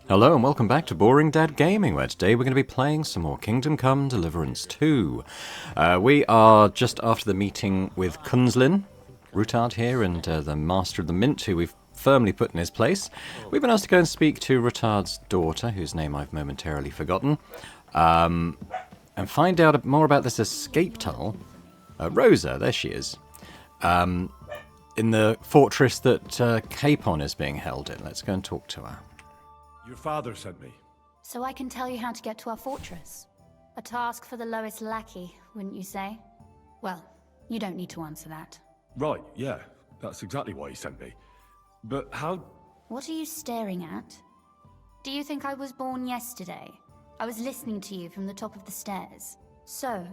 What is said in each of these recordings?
Hello and welcome back to Boring Dad Gaming, where today we're going to be playing some more Kingdom Come Deliverance 2. We are just after the meeting with Kunzlin, Rutard here, and the Master of the Mint, who we've firmly put in his place. We've been asked to go and speak to Rutard's daughter, whose name I've momentarily forgotten, and find out more about this escape tunnel. Rosa, there she is, in the fortress that Capon is being held in. Let's go and talk to her. Your father sent me. So I can tell you how to get to our fortress. A task for the lowest lackey, wouldn't you say? Well, you don't need to answer that. Right, yeah. That's exactly why he sent me. But how... What are you staring at? Do you think I was born yesterday? I was listening to you from the top of the stairs. So,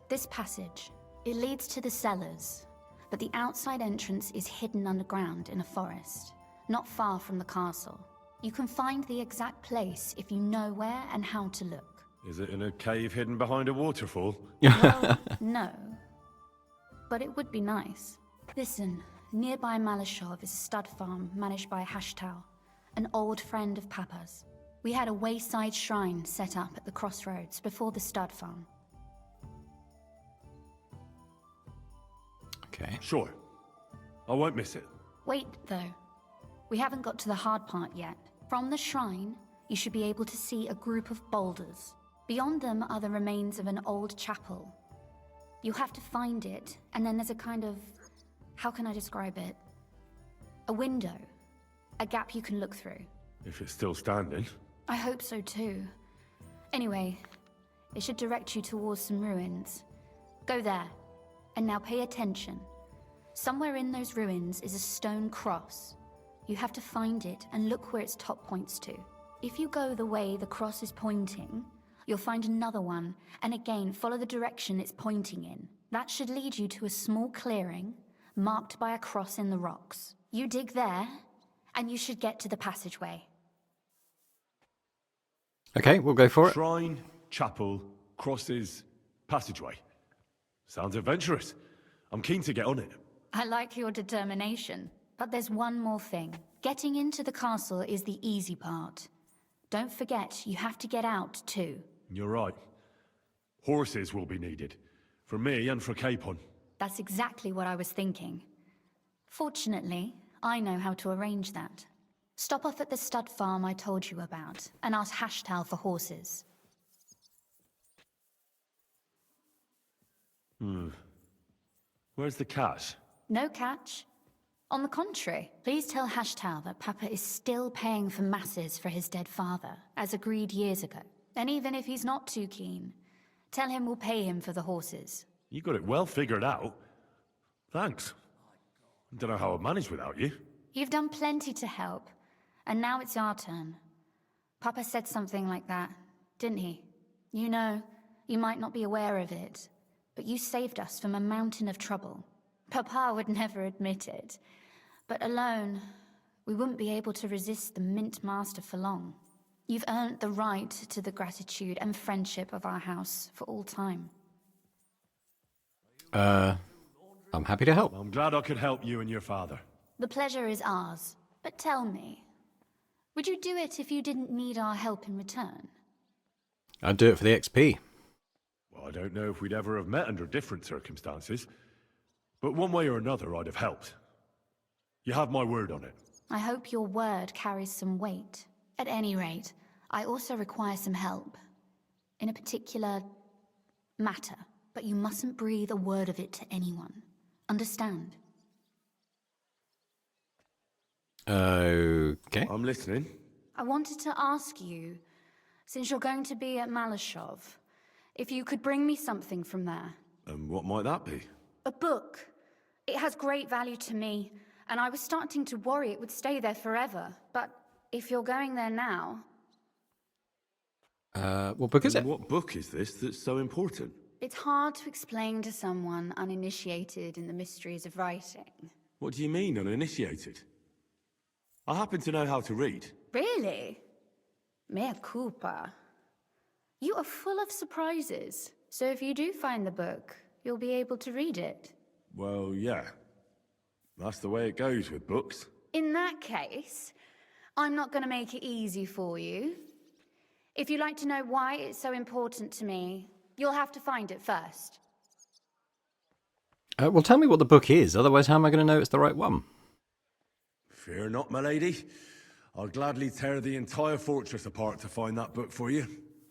this passage, it leads to the cellars, but the outside entrance is hidden underground in a forest, not far from the castle. You can find the exact place if you know where and how to look. Is it in a cave hidden behind a waterfall? Well, no. But it would be nice. Listen, nearby Malashov is a stud farm managed by Hashtal, an old friend of Papa's. We had a wayside shrine set up at the crossroads before the stud farm. Okay. Sure. I won't miss it. Wait, though. We haven't got to the hard part yet. From the shrine, you should be able to see a group of boulders. Beyond them are the remains of an old chapel. You'll have to find it, and then there's a kind of... how can I describe it? A window. A gap you can look through. If it's still standing. I hope so too. Anyway, it should direct you towards some ruins. Go there. And now pay attention. Somewhere in those ruins is a stone cross. You have to find it and look where its top points to. If you go the way the cross is pointing, you'll find another one, and again follow the direction it's pointing in. That should lead you to a small clearing, marked by a cross in the rocks. You dig there, and you should get to the passageway. Okay, we'll go for it. Shrine, chapel, crosses, passageway. Sounds adventurous. I'm keen to get on it. I like your determination. But there's one more thing. Getting into the castle is the easy part. Don't forget, you have to get out too. You're right. Horses will be needed. For me and for Capon. That's exactly what I was thinking. Fortunately, I know how to arrange that. Stop off at the stud farm I told you about, and ask Hashtal for horses. Where's the catch? No catch. On the contrary, please tell Hashtal that Papa is still paying for masses for his dead father, as agreed years ago. And even if he's not too keen, tell him we'll pay him for the horses. You got it well figured out. Thanks. Don't know how I'd manage without you. You've done plenty to help, and now it's our turn. Papa said something like that, didn't he? You know, you might not be aware of it, but you saved us from a mountain of trouble. Papa would never admit it, but alone, we wouldn't be able to resist the Mint Master for long. You've earned the right to the gratitude and friendship of our house for all time. I'm happy to help. I'm glad I could help you and your father. The pleasure is ours, but tell me, would you do it if you didn't need our help in return? I'd do it for the XP. Well, I don't know if we'd ever have met under different circumstances, but one way or another I'd have helped. You have my word on it. I hope your word carries some weight. At any rate, I also require some help. In a particular matter, but you mustn't breathe a word of it to anyone. Understand? Okay. I'm listening. I wanted to ask you, since you're going to be at Malashov, if you could bring me something from there. And what might that be? A book. It has great value to me, and I was starting to worry it would stay there forever. But if you're going there now... What book is it? What book is this that's so important? It's hard to explain to someone uninitiated in the mysteries of writing. What do you mean, uninitiated? I happen to know how to read. Really? Mea culpa. You are full of surprises. So if you do find the book, you'll be able to read it. Well, yeah. That's the way it goes with books. In that case, I'm not going to make it easy for you. If you'd like to know why it's so important to me, you'll have to find it first. Well, tell me what the book is, otherwise how am I going to know it's the right one? Fear not, my lady. I'll gladly tear the entire fortress apart to find that book for you.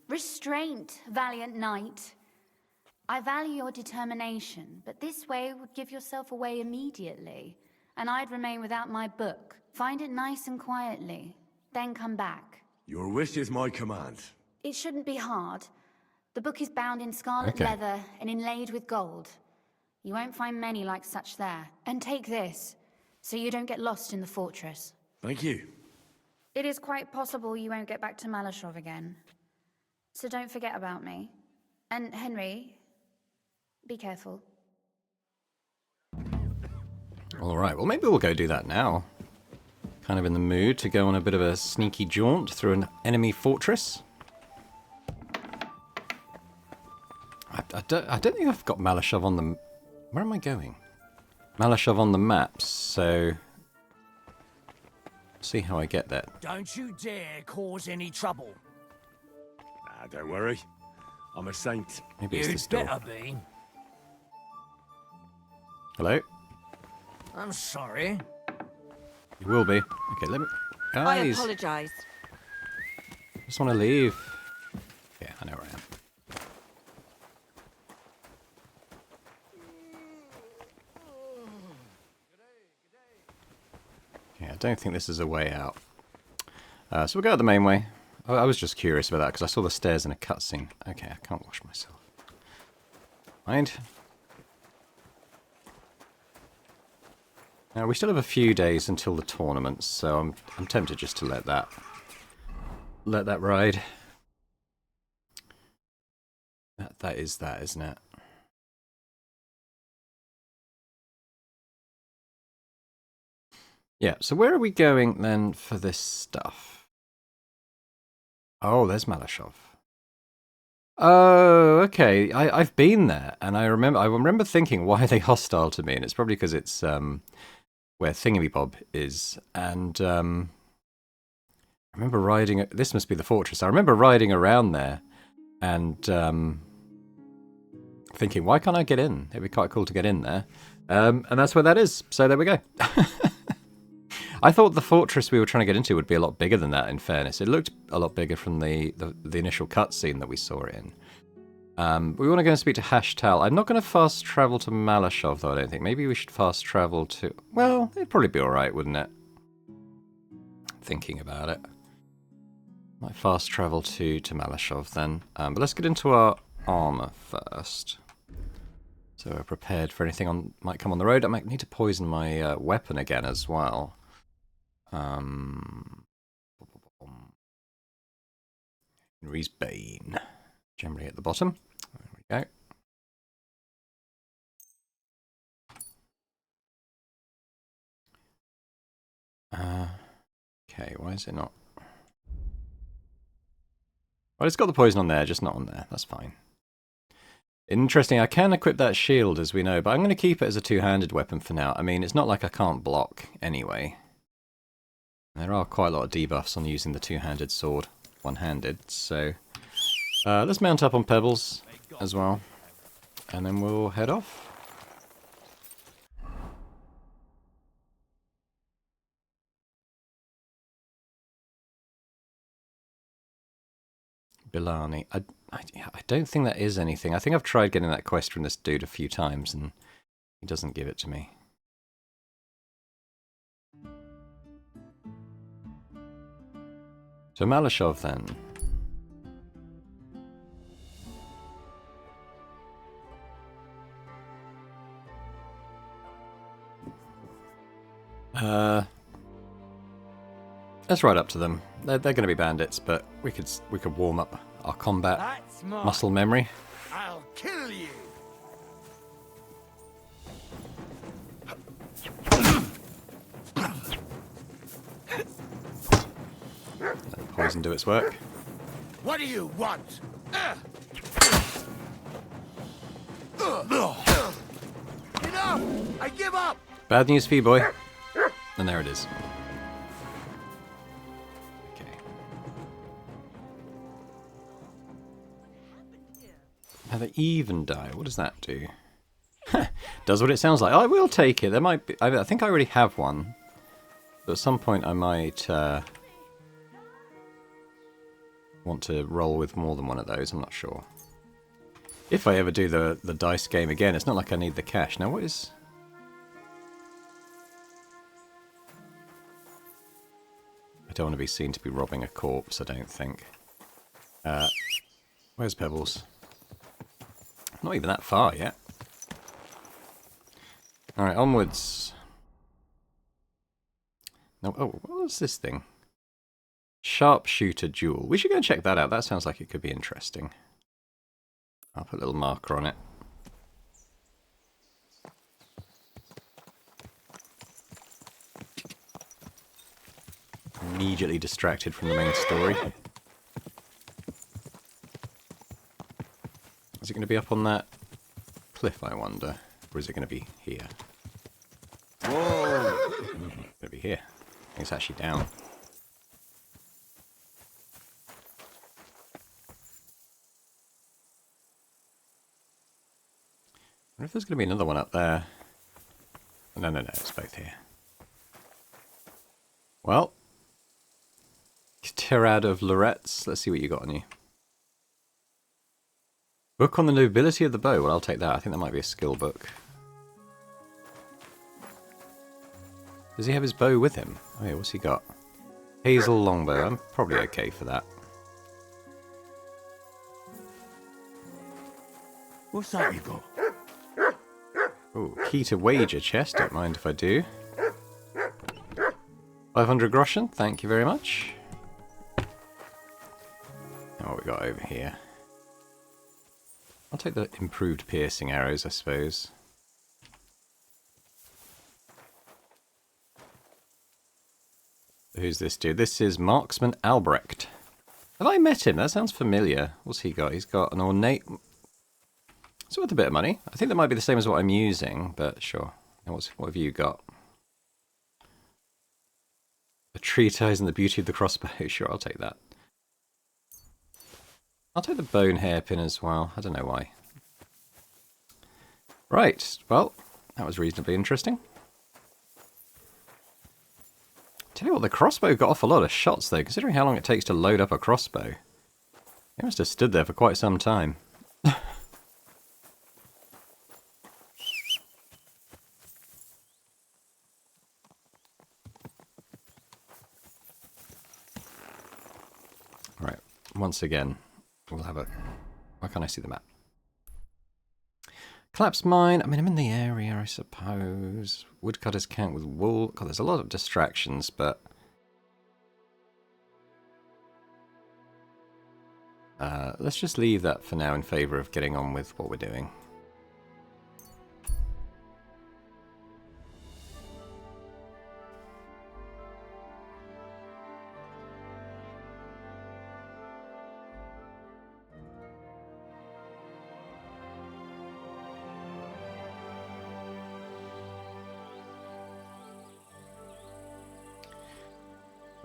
Restraint, valiant knight. I value your determination, but this way would give yourself away immediately, and I'd remain without my book. Find it nice and quietly, then come back. Your wish is my command. It shouldn't be hard. The book is bound in scarlet leather and inlaid with gold. You won't find many like such there. And take this, so you don't get lost in the fortress. Thank you. It is quite possible you won't get back to Malashov again. So don't forget about me. And Henry, be careful. Alright, well maybe we'll go do that now. Kind of in the mood to go on a bit of a sneaky jaunt through an enemy fortress. I don't think I've got Malashov on the... Where am I going? Malashov on the maps, so... See how I get there. Don't you dare cause any trouble. Nah, don't worry. I'm a saint. Maybe it's this door. You'd better be. Hello? I'm sorry. You will be. Okay, let me... Guys! I apologize. I just want to leave. Yeah, I know where I am. Okay, I don't think this is a way out. So we'll go out the main way. I was just curious about that because I saw the stairs in a cutscene. Okay, I can't wash myself. Mind. Now, we still have a few days until the tournament, so I'm tempted just to let that ride. That is that, isn't it? Yeah, so where are we going then for this stuff? Oh, there's Malashov. Oh, okay. I've been there, and I remember thinking, why are they hostile to me? And it's probably because it's where Thingamabob is, and I remember riding... This must be the fortress. I remember riding around there, and thinking, why can't I get in? It'd be quite cool to get in there. And that's where that is, so there we go. I thought the fortress we were trying to get into would be a lot bigger than that, in fairness. It looked a lot bigger from the initial cutscene that we saw it in. We want to go and speak to Hashtal. I'm not going to fast travel to Malashov, though, I don't think. Maybe we should fast travel to... Well, it'd probably be alright, wouldn't it? Thinking about it. Might fast travel to Malashov, then. But let's get into our armour first. So we're prepared for anything might come on the road. I might need to poison my weapon again as well. Henry's Bane. Generally at the bottom. There we go. Okay, why is it not? Well, it's got the poison on there, just not on there. That's fine. Interesting, I can equip that shield, as we know, but I'm going to keep it as a two-handed weapon for now. I mean, it's not like I can't block anyway. There are quite a lot of debuffs on using the two-handed sword, one-handed, so... let's mount up on Pebbles as well, and then we'll head off. Bilani. I don't think that is anything. I think I've tried getting that quest from this dude a few times, and he doesn't give it to me. So Malashov, then. Let's ride up to them. They're going to be bandits, but we could warm up our combat muscle memory. I'll kill you. Let the poison do its work. What do you want? Enough! I give up! Bad news for you, boy. And there it is. Have an even die. What does that do? Does what it sounds like. I will take it. There might be. I think I already have one. But at some point I might want to roll with more than one of those. I'm not sure. If I ever do the dice game again, it's not like I need the cash. Now what is... I don't want to be seen to be robbing a corpse, I don't think. Where's Pebbles? Not even that far yet. Alright, onwards. No, oh, what was this thing? Sharpshooter duel. We should go and check that out. That sounds like it could be interesting. I'll put a little marker on it. Immediately distracted from the main story. Is it going to be up on that cliff, I wonder? Or is it going to be here? Whoa! It's going to be here. I think it's actually down. I wonder if there's going to be another one up there. No, it's both here. Well. Tirade of Loretz. Let's see what you got on you. Book on the nobility of the bow. Well, I'll take that. I think that might be a skill book. Does he have his bow with him? Oh yeah, what's he got? Hazel longbow. I'm probably okay for that. What's that you got? Oh, key to wager chest. Don't mind if I do. 500 groschen. Thank you very much. And what we got over here? I'll take the improved piercing arrows, I suppose. Who's this dude? This is Marksman Albrecht. Have I met him? That sounds familiar. What's he got? He's got an ornate... It's worth a bit of money. I think that might be the same as what I'm using, but sure. And what have you got? A treatise and the beauty of the crossbow. Sure, I'll take that. I'll take the bone hairpin as well. I don't know why. Right. Well, that was reasonably interesting. Tell you what, the crossbow got off a lot of shots, though, considering how long it takes to load up a crossbow. It must have stood there for quite some time. Right. Once again, we'll have a... Why can't I see the map? Collapse mine. I mean, I'm in the area, I suppose. Woodcutters count with wool. God, there's a lot of distractions, but... let's just leave that for now in favour of getting on with what we're doing.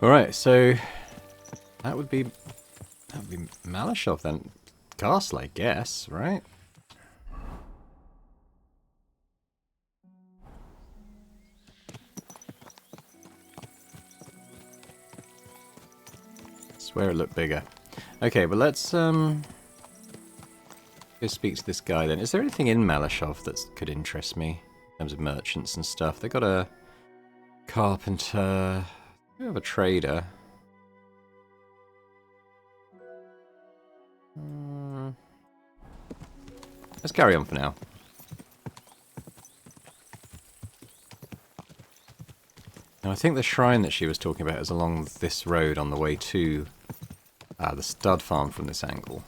Alright, so that would be Malashov then. Castle, I guess, right? I swear it looked bigger. Okay, but let's go speak to this guy then. Is there anything in Malashov that could interest me in terms of merchants and stuff? They got a carpenter. We have a trader. Let's carry on for now. Now I think the shrine that she was talking about is along this road on the way to the stud farm from this angle.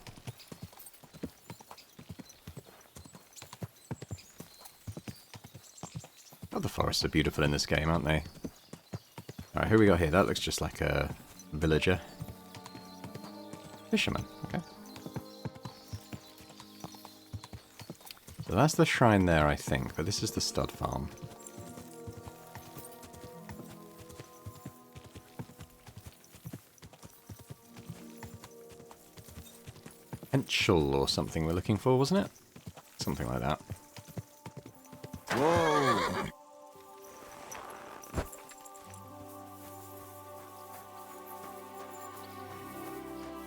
Oh, the forests are beautiful in this game, aren't they? Alright, who we got here? That looks just like a villager. Fisherman, okay. So that's the shrine there, I think, but this is the stud farm. Henschel or something we're looking for, wasn't it? Something like that. Whoa!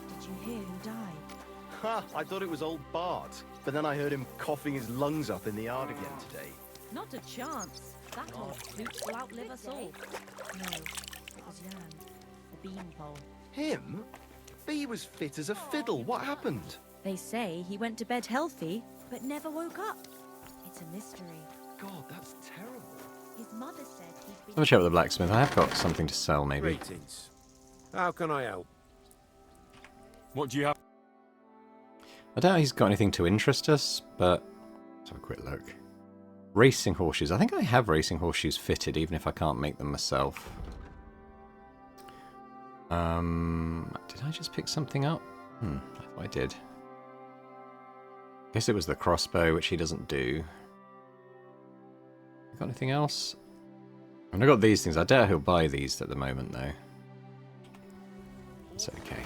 Did you hear who died? Ha! I thought it was old Bart, but then I heard him coughing his lungs up in the yard again today. Not a chance. That old pooch will outlive us all. No, it was Jan, the beanpole. Him? He was fit as a fiddle. What happened? They say he went to bed healthy, but never woke up. It's a mystery. God, that's terrible. His mother said he'd been... Have a chat with the blacksmith. I have got something to sell, maybe. Greetings. How can I help? What do you have? I doubt he's got anything to interest us, but let's have a quick look. Racing horseshoes. I think I have racing horseshoes fitted, even if I can't make them myself. Did I just pick something up? I thought I did. Guess it was the crossbow, which he doesn't do. Got anything else? I mean, I got these things. I doubt he'll buy these at the moment, though. It's okay.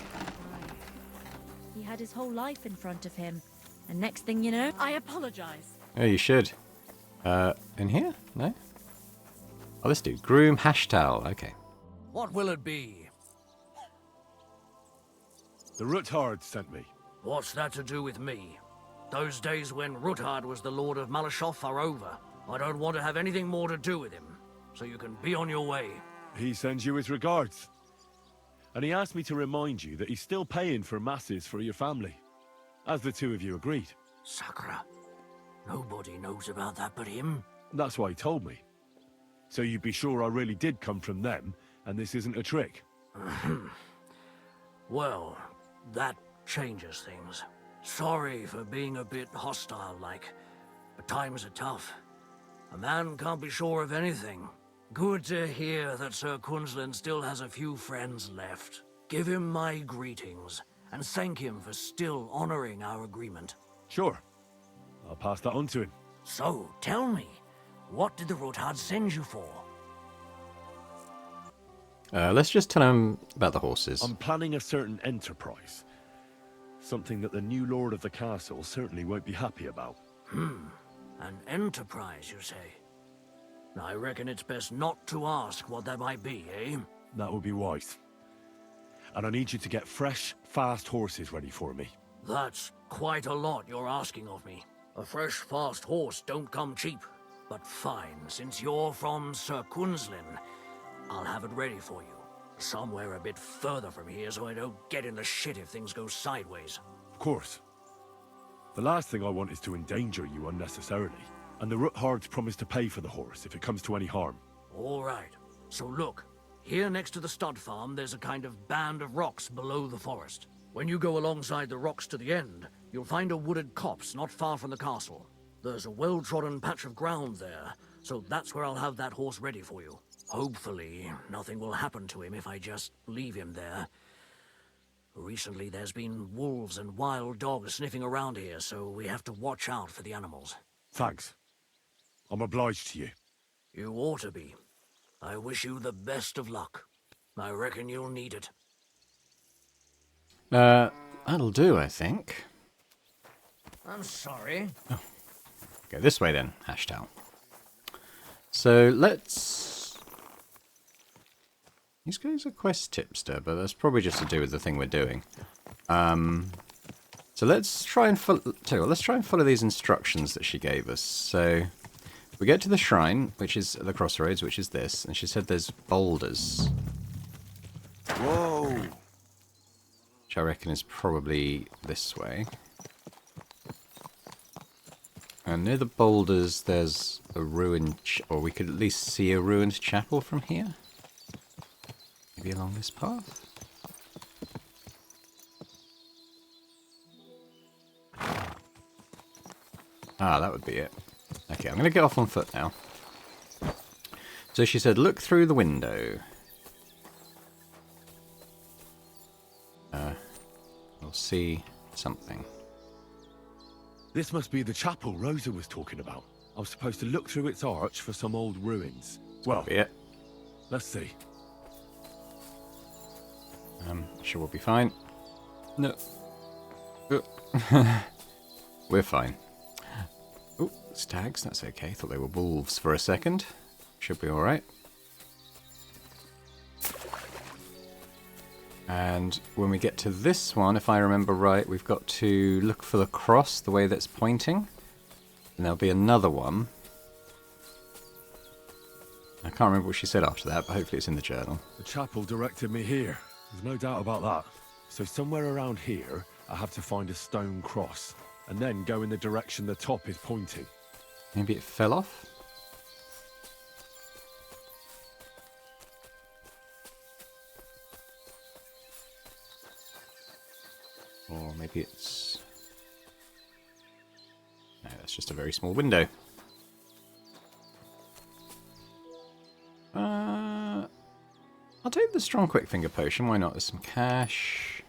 He had his whole life in front of him. And next thing you know, I apologize. Oh, you should. In here? No? Oh, this dude. Groom Hashtal. Okay. What will it be? The Ruthard sent me. What's that to do with me? Those days when Ruthard was the Lord of Malashoff are over. I don't want to have anything more to do with him, so you can be on your way. He sends you his regards. And he asked me to remind you that he's still paying for masses for your family, as the two of you agreed. Sakura. Nobody knows about that but him. That's why he told me. So you'd be sure I really did come from them, and this isn't a trick. Well, that changes things. Sorry for being a bit hostile-like, but times are tough. A man can't be sure of anything. Good to hear that Sir Kunzlin still has a few friends left. Give him my greetings, and thank him for still honoring our agreement. Sure. I'll pass that on to him. So, tell me, what did the Ruthard send you for? Let's just tell him about the horses. I'm planning a certain enterprise. Something that the new lord of the castle certainly won't be happy about. An enterprise, you say? I reckon it's best not to ask what that might be, eh? That would be wise. And I need you to get fresh, fast horses ready for me. That's quite a lot you're asking of me. A fresh, fast horse don't come cheap. But fine, since you're from Sir Kunzlin, I'll have it ready for you. Somewhere a bit further from here so I don't get in the shit if things go sideways. Of course. The last thing I want is to endanger you unnecessarily. And the Ruthards promise to pay for the horse if it comes to any harm. All right. So look, here next to the stud farm, there's a kind of band of rocks below the forest. When you go alongside the rocks to the end, you'll find a wooded copse not far from the castle. There's a well-trodden patch of ground there, so that's where I'll have that horse ready for you. Hopefully, nothing will happen to him if I just leave him there. Recently, there's been wolves and wild dogs sniffing around here, so we have to watch out for the animals. Thanks. I'm obliged to you. You ought to be. I wish you the best of luck. I reckon you'll need it. That'll do, I think. I'm sorry. Go this way then, Hashtal. So let's... These guys are quest tipster, but that's probably just to do with the thing we're doing. So let's try and follow these instructions that she gave us. So we get to the shrine, which is at the crossroads, which is this, and she said there's boulders, Whoa! which I reckon is probably this way. And near the boulders, there's a ruined, or we could at least see a ruined chapel from here. Maybe along this path. Ah, that would be it. Okay, I'm going to get off on foot now. So she said, look through the window. We'll see something. This must be the chapel Rosa was talking about. I was supposed to look through its arch for some old ruins. Well, Be it. let's see. Sure, we'll be fine. No. We're fine. Oh, stags, that's okay. Thought they were wolves for a second. Should be alright. And when we get to this one, if I remember right, we've got to look for the cross, the way that's pointing. And there'll be another one. I can't remember what she said after that, but hopefully it's in the journal. The chapel directed me here. There's no doubt about that. So somewhere around here, I have to find a stone cross, and then go in the direction the top is pointing. Maybe it fell off? Or maybe it's... No, that's just a very small window. I'll take the strong quick finger potion, why not? There's some cash.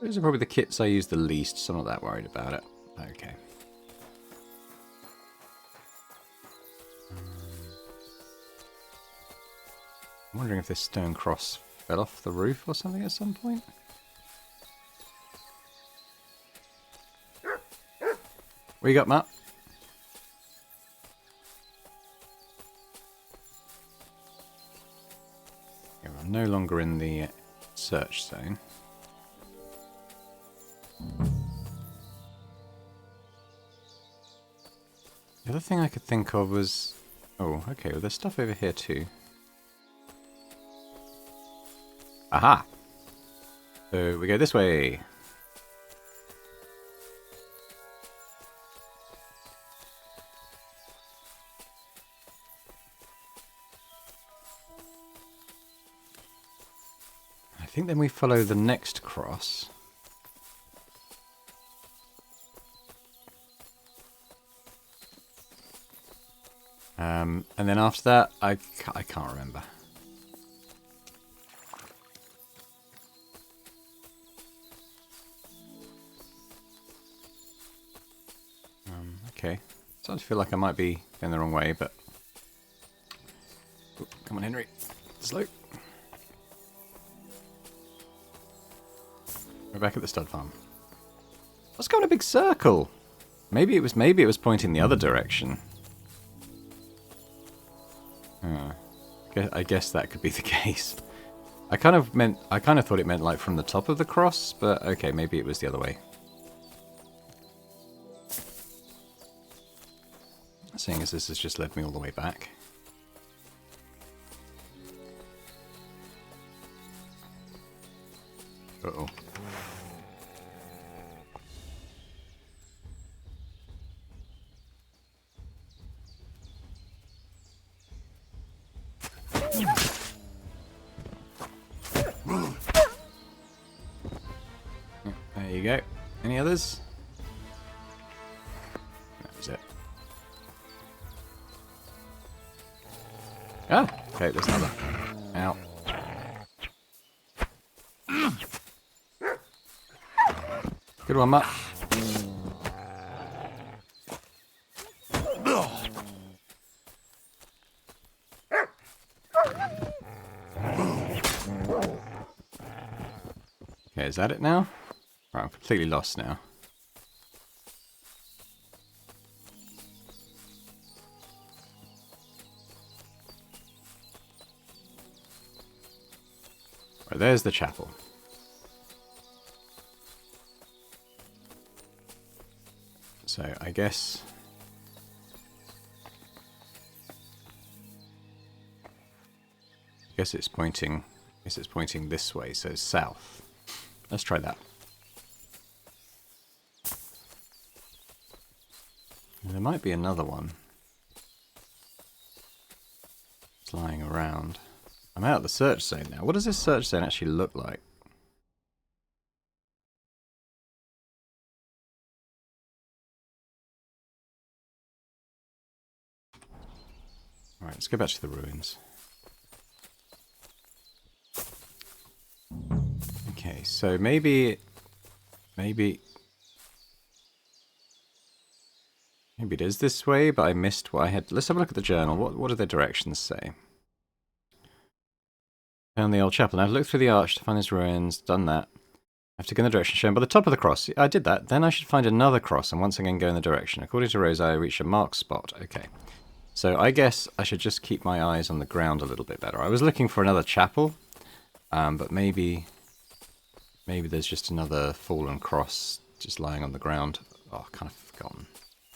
Those are probably the kits I use the least, so I'm not that worried about it. Okay. I'm wondering if this stone cross fell off the roof or something at some point. What you got, Matt? Okay, we're no longer in the search zone. The other thing I could think of was... Oh, okay, well there's stuff over here too. Aha! So we go this way. I think then we follow the next cross. And then after that, I can't remember. Okay. Starting to feel like I might be going the wrong way, but... Oh, come on, Henry. Slow. We're back at the stud farm. Let's go in a big circle. Maybe it was pointing the other direction. I guess that could be the case. I kind of thought it meant like from the top of the cross, but okay, maybe it was the other way. Seeing as this has just led me all the way back. Uh-oh. There you go. Any others? That was it. Ah! Okay, there's another. Ow. Good one, Matt. Okay, is that it now? Right, I'm completely lost now. Right, there's the chapel. So I guess it's pointing this way, so south. Let's try that. And there might be another one. It's lying around. I'm out of the search zone now. What does this search zone actually look like? Alright, let's go back to the ruins. Okay, so maybe it is this way, but I missed what I had. Let's have a look at the journal. What do the directions say? Found the old chapel. Now I've looked through the arch to find its ruins. Done that. I have to go in the direction shown by the top of the cross. I did that. Then I should find another cross and once again go in the direction. According to Rose, I reach a marked spot. Okay. So I guess I should just keep my eyes on the ground a little bit better. I was looking for another chapel, but maybe there's just another fallen cross just lying on the ground. Oh, I've kind of forgotten.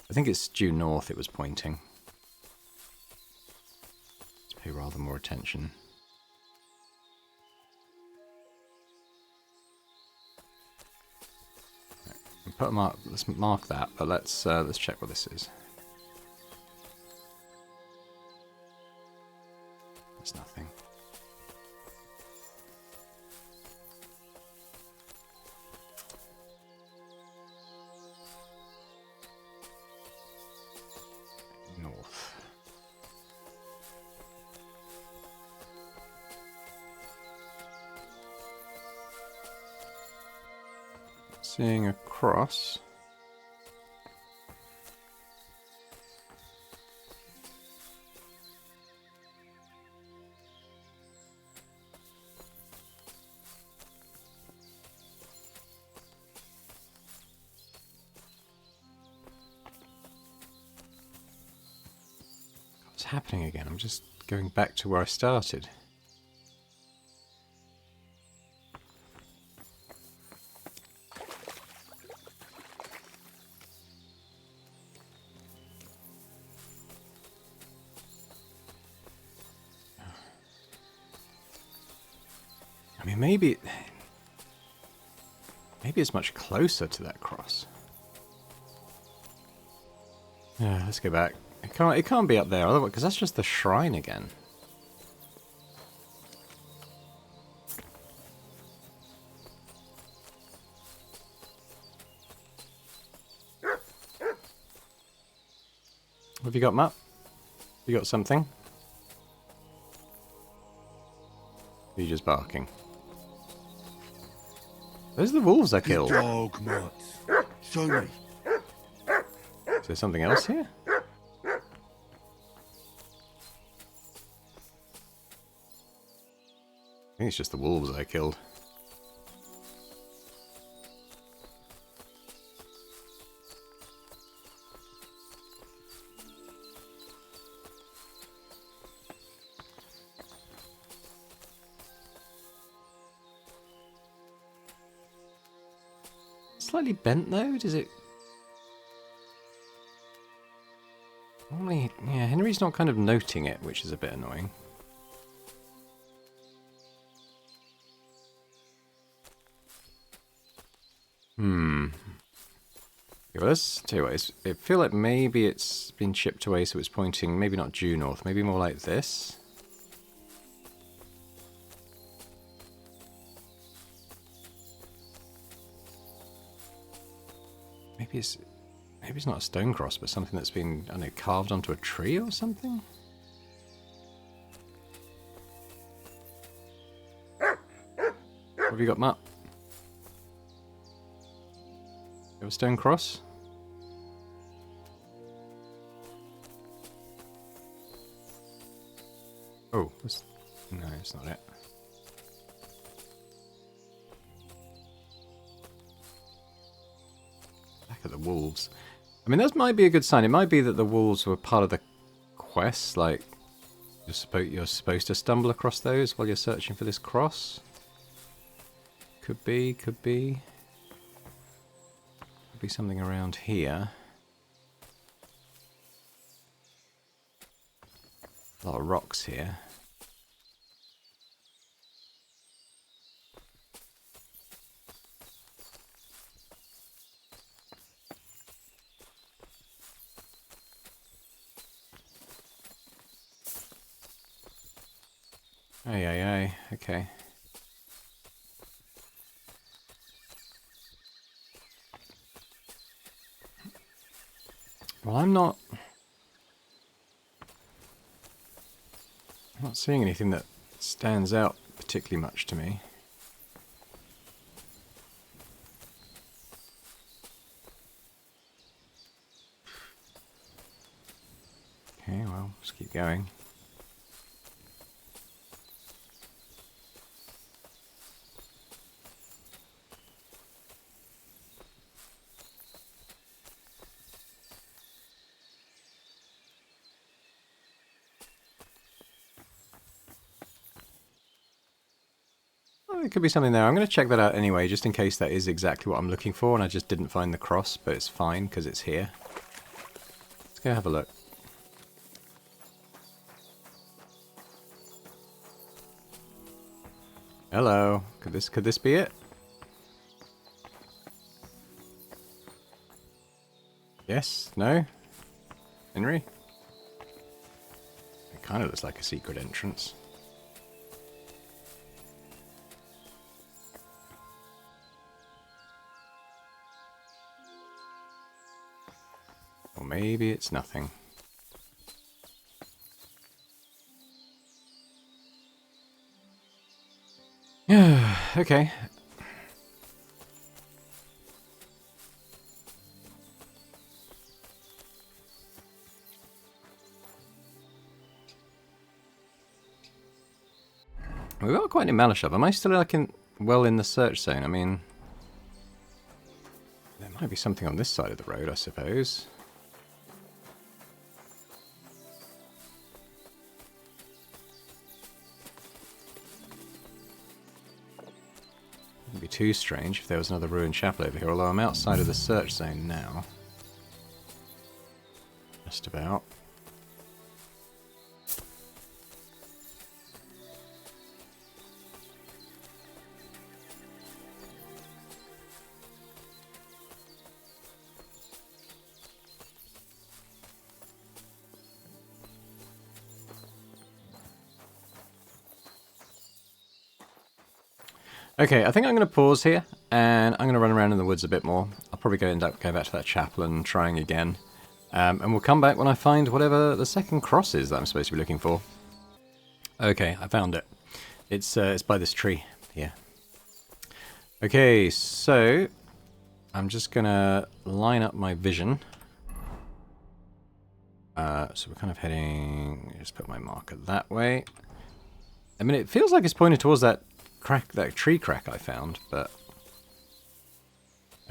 I think it's due north it was pointing. Let's pay rather more attention. Put a mark. Let's mark that, but let's check what this is. There's nothing. North. Seeing a cross. What's happening again? I'm just going back to where I started. I mean, maybe it's much closer to that cross. Yeah, let's go back. It can't be up there, otherwise, because that's just the shrine again. What have you got, Matt? You got something? Are you just barking? Those are the wolves I killed. Dog nuts. Show me. Is there something else here? I think it's just the wolves I killed. Slightly bent though, does it? Only, yeah, Henry's not kind of noting it, which is a bit annoying. Well, let's tell you what, I feel like maybe it's been chipped away so it's pointing, maybe not due north, maybe more like this. Maybe it's not a stone cross, but something that's been, I don't know, carved onto a tree or something? What have you got, Matt? You have a stone cross? Oh, no, it's not it. Back at the wolves. I mean, that might be a good sign. It might be that the wolves were part of the quest, like you're supposed to stumble across those while you're searching for this cross. Could be. Could be something around here. A lot of rocks here. Aye, okay. Well, I'm not seeing anything that stands out particularly much to me. Okay, well, let's keep going. There could be something there. I'm going to check that out anyway, just in case that is exactly what I'm looking for, and I just didn't find the cross, but it's fine, because it's here. Let's go have a look. Hello. Could this be it? Yes? No? Henry? It kind of looks like a secret entrance. Or maybe it's nothing. Yeah, okay. We got quite a mallet shop. Am I still like well in the search zone? I mean, there might be something on this side of the road, I suppose. Wouldn't be too strange if there was another ruined chapel over here, although I'm outside of the search zone now. Just about. Okay, I think I'm going to pause here, and I'm going to run around in the woods a bit more. I'll probably go back to that chapel and trying again. And we'll come back when I find whatever the second cross is that I'm supposed to be looking for. Okay, I found it. It's by this tree here. Okay, so I'm just going to line up my vision. So we're kind of heading... Just put my marker that way. I mean, it feels like it's pointed towards that tree crack I found, but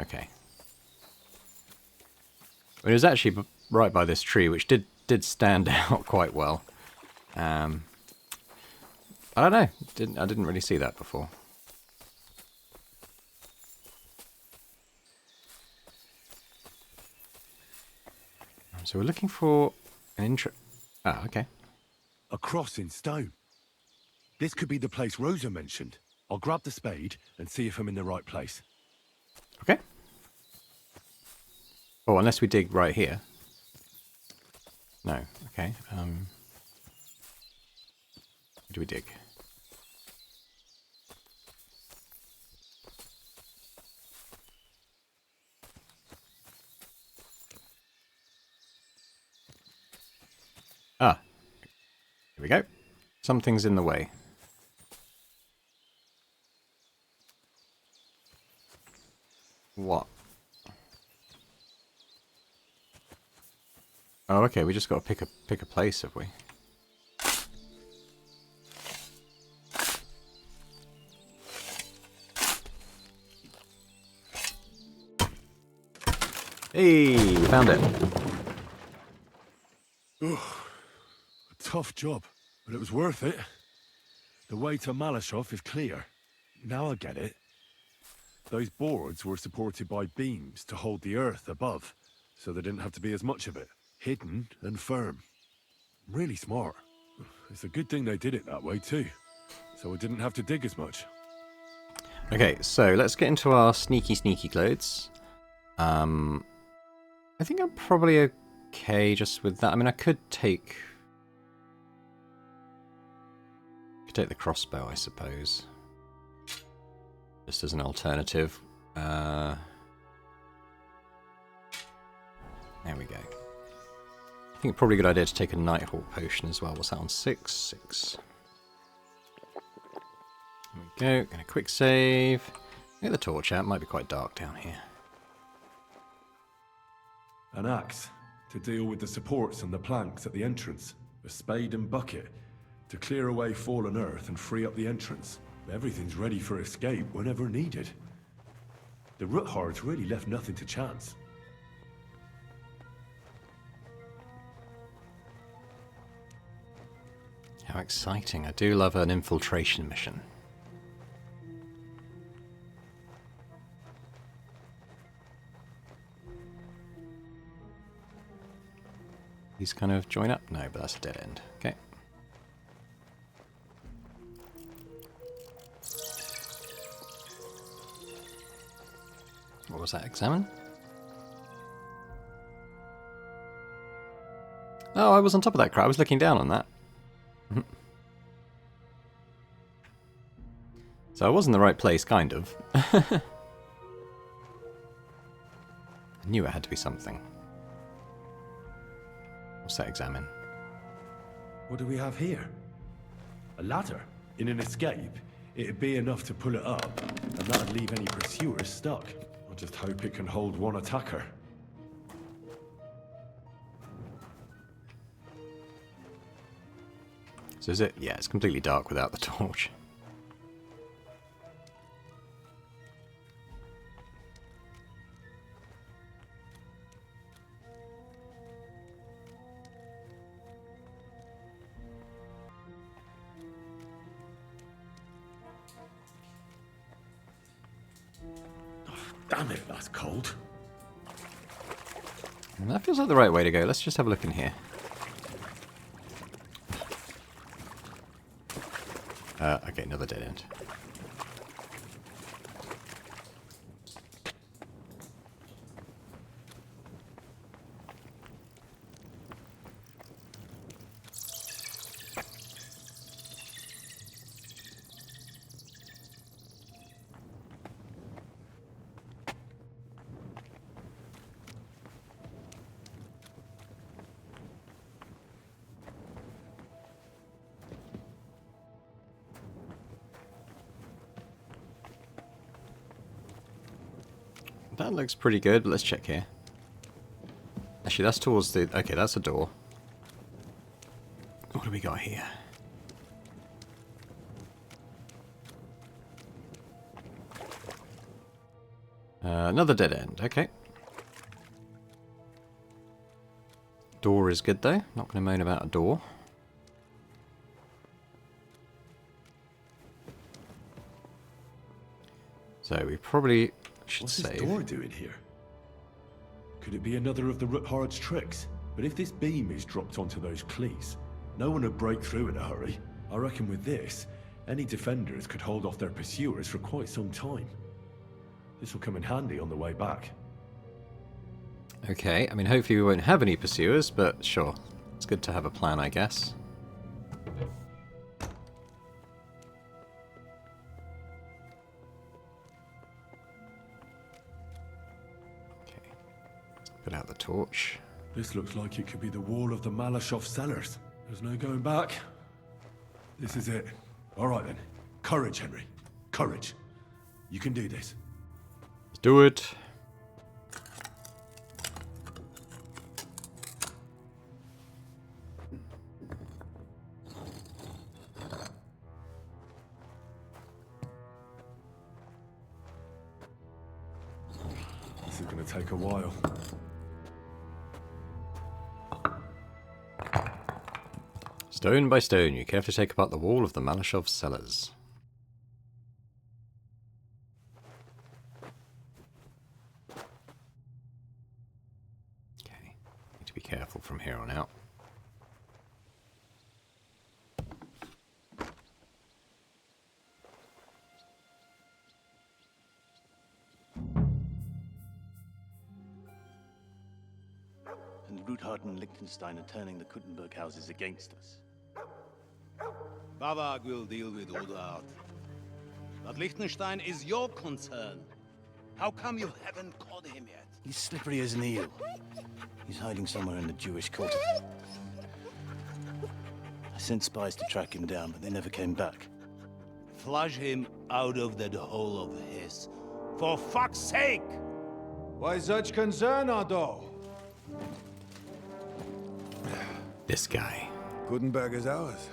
okay. It was actually right by this tree, which did stand out quite well. I don't know. I didn't really see that before. So we're looking for an intro. Ah, okay. A cross in stone. This could be the place Rosa mentioned. I'll grab the spade and see if I'm in the right place. Okay. Oh, unless we dig right here. No. Okay. Where do we dig? Ah. Here we go. Something's in the way. What? Oh, okay. We just got to pick a place, have we? Hey, we found it. A tough job, but it was worth it. The way to Malashov is clear. Now I get it. Those boards were supported by beams to hold the earth above, so there didn't have to be as much of it. Hidden and firm. Really smart. It's a good thing they did it that way too, so I didn't have to dig as much. Okay, so let's get into our sneaky clothes. I think I'm probably okay just with that. I mean, I could take the crossbow, I suppose. Just as an alternative. There we go. I think probably a good idea to take a Nighthawk potion as well. What's that on? 6? There we go. Gonna quick save. Get the torch out. Might be quite dark down here. An axe to deal with the supports and the planks at the entrance. A spade and bucket to clear away fallen earth and free up the entrance. Everything's ready for escape whenever needed. The Roothards really left nothing to chance. How exciting. I do love an infiltration mission. These kind of join up? No, but that's a dead end. Okay. What was that? Examine? Oh, I was on top of that crap. I was looking down on that. So I was in the right place, kind of. I knew it had to be something. What's that? Examine? What do we have here? A ladder? In an escape, it'd be enough to pull it up, and that'd leave any pursuers stuck. I just hope it can hold one attacker. So is it? Yeah, it's completely dark without the torch. Damn it, that's cold. That feels like the right way to go. Let's just have a look in here. Okay, another dead end. That looks pretty good, but let's check here. Actually, that's towards the... Okay, that's a door. What do we got here? Another dead end, okay. Door is good, though. Not going to moan about a door. So we probably... What's save. this door doing here? Could it be another of the Ruthard's tricks? But if this beam is dropped onto those cleats, no one would break through in a hurry. I reckon with this, any defenders could hold off their pursuers for quite some time. This will come in handy on the way back. Okay, I mean, hopefully we won't have any pursuers, but sure. It's good to have a plan, I guess. Put out the torch. This looks like it could be the wall of the Malashov cellars. There's no going back. This is it. All right then. Courage, Henry. Courage. You can do this. Let's do it. This is going to take a while. Stone by stone, you carefully take apart the wall of the Malashov cellars. Okay, need to be careful from here on out. And Ruthard and Liechtenstein are turning the Kuttenberg houses against us. Bavag will deal with Ruthard. But Liechtenstein is your concern. How come you haven't caught him yet? He's slippery as an eel. He's hiding somewhere in the Jewish quarter. I sent spies to track him down, but they never came back. Flush him out of that hole of his. For fuck's sake! Why such concern, Otto? This guy. Kuttenberg is ours.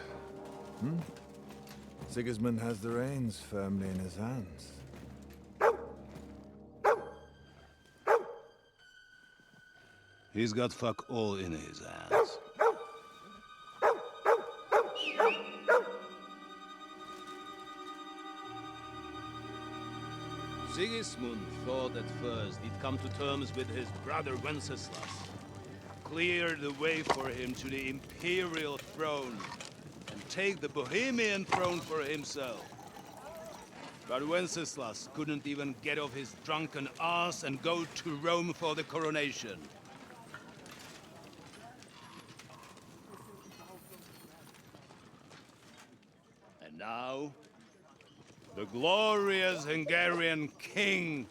Sigismund has the reins firmly in his hands. He's got fuck all in his hands. Sigismund thought at first he'd come to terms with his brother Wenceslas. clear the way for him to the imperial throne and take the Bohemian throne for himself. But Wenceslas couldn't even get off his drunken ass and go to Rome for the coronation. And now, the glorious Hungarian king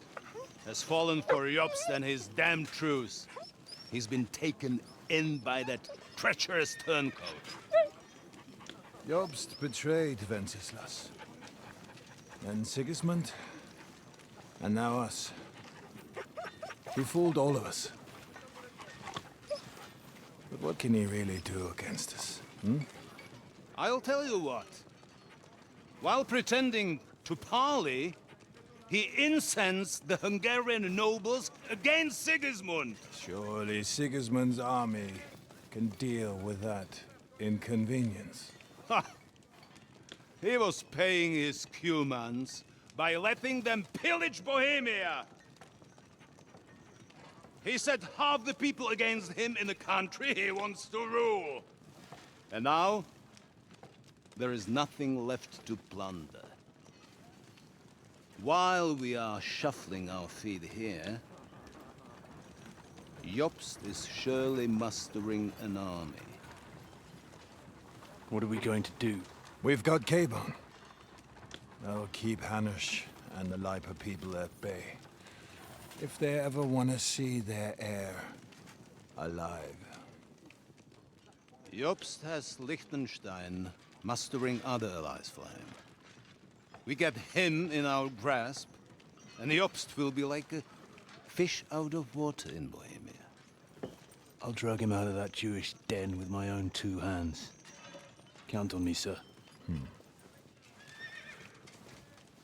has fallen for Jobst and his damned truce. He's been taken in by that treacherous turncoat. Jobst betrayed Wenceslas. Then Sigismund. And now us. He fooled all of us. But what can he really do against us? I'll tell you what. While pretending to parley, he incensed the Hungarian nobles against Sigismund. Surely Sigismund's army can deal with that inconvenience. Ha! He was paying his Cumans by letting them pillage Bohemia. He set half the people against him in the country he wants to rule. And now, there is nothing left to plunder. While we are shuffling our feet here, Jobst is surely mustering an army. What are we going to do? We've got Capon. That'll keep Hanush and the Lipa people at bay. If they ever want to see their heir alive. Jobst has Liechtenstein mustering other allies for him. We get him in our grasp, and Jobst will be like a fish out of water in Bohemia. I'll drag him out of that Jewish den with my own 2 hands. Count on me, sir.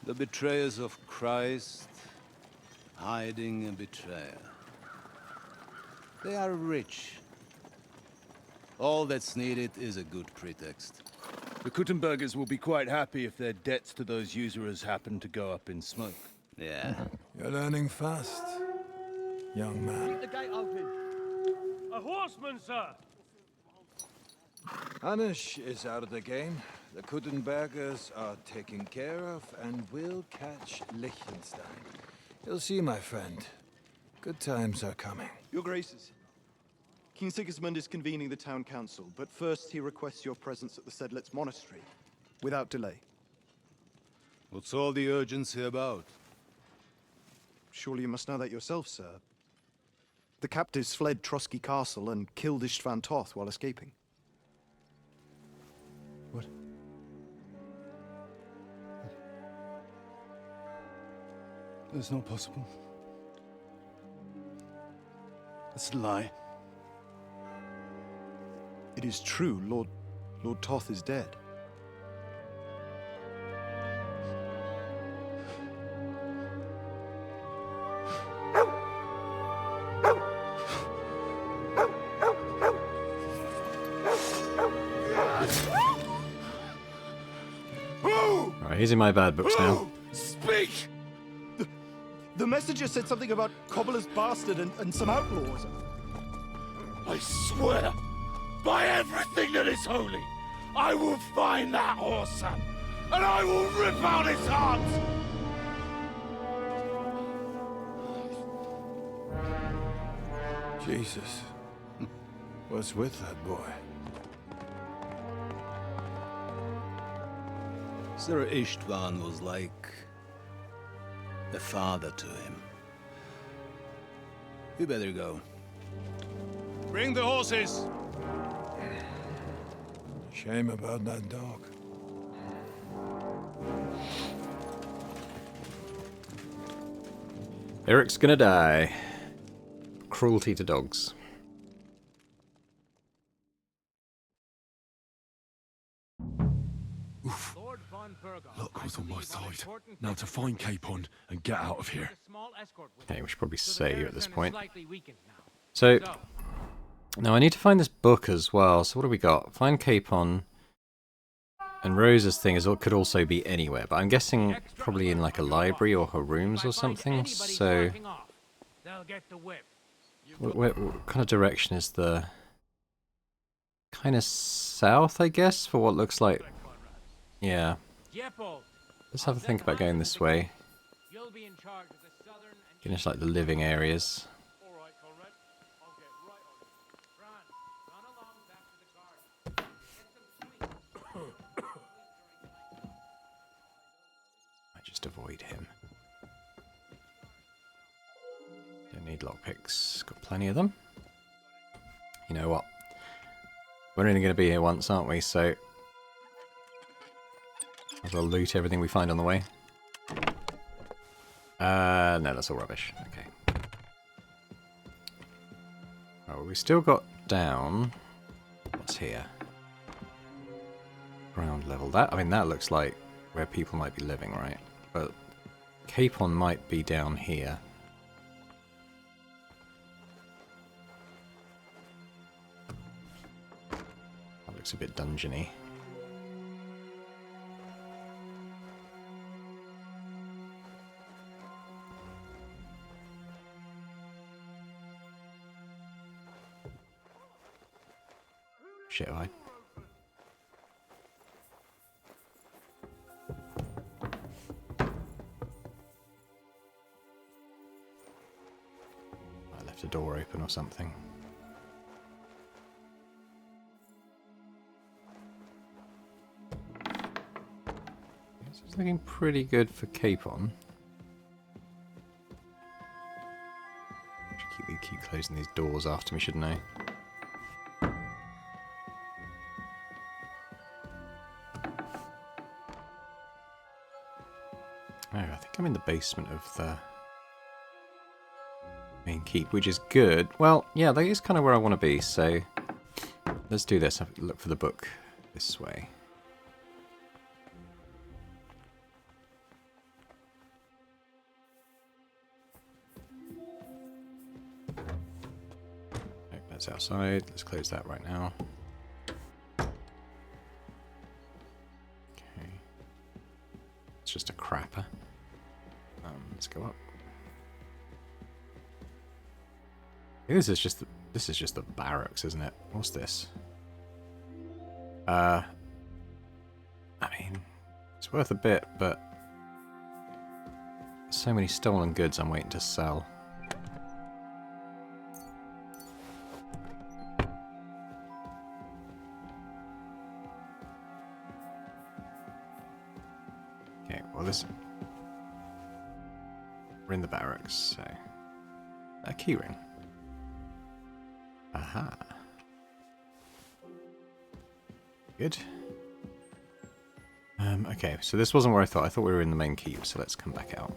The betrayers of Christ, hiding a betrayer. They are rich. All that's needed is a good pretext. The Kuttenbergers will be quite happy if their debts to those usurers happen to go up in smoke. Yeah. You're learning fast, young man. Keep the gate open. A horseman, sir! Hanush is out of the game. The Kuttenbergers are taken care of, and we'll catch Liechtenstein. You'll see, my friend. Good times are coming. Your Graces, King Sigismund is convening the town council, but first he requests your presence at the Sedlitz monastery, without delay. What's all the urgency about? Surely you must know that yourself, sir. The captives fled Trotsky Castle and killed Istvan Toth while escaping. What? That's not possible. That's a lie. It is true, Lord Toth is dead. Alright, he's in my bad books now. Speak! The messenger said something about Cobbler's bastard and some outlaws. I swear, by everything that is holy, I will find that whoreson, and I will rip out his heart! Jesus. What's with that boy? Sir Istvan was like a father to him. You better go. Bring the horses! Shame about that dog. Eric's gonna die. Cruelty to dogs. Luck was on my side. Now to find Capon and get out of here. Okay, we should probably save at this point. So, now I need to find this book as well. So what do we got? Find Capon. And Rosa's thing could also be anywhere, but I'm guessing probably in like a library or her rooms or something. So They'll get the whip. What kind of direction is the... Kind of south, I guess, for what looks like... Yeah. Let's have a think about going this way. Getting into like the living areas. Might just avoid him. Don't need lockpicks. Got plenty of them. You know what? We're only going to be here once, aren't we? So... Might as well loot everything we find on the way. No, that's all rubbish. Okay. Oh, we still got down... What's here? Ground level. That, I mean, that looks like where people might be living, right? But Capon might be down here. That looks a bit dungeony. Shit, I... I left a door open or something. This is looking pretty good for Capon. Should keep closing these doors after me, shouldn't I? Oh, I think I'm in the basement of the main keep, which is good. Well, yeah, that is kind of where I want to be, so let's do this. Look for the book this way. Nope, that's outside. Let's close that right now. Okay. It's just a crapper. Let's go up. This is just the barracks, isn't it? What's this? I mean, it's worth a bit, but so many stolen goods I'm waiting to sell. Okay, well this... We're in the barracks, so... A keyring. Aha. Good. Okay, so this wasn't where I thought. I thought we were in the main keep, so let's come back out.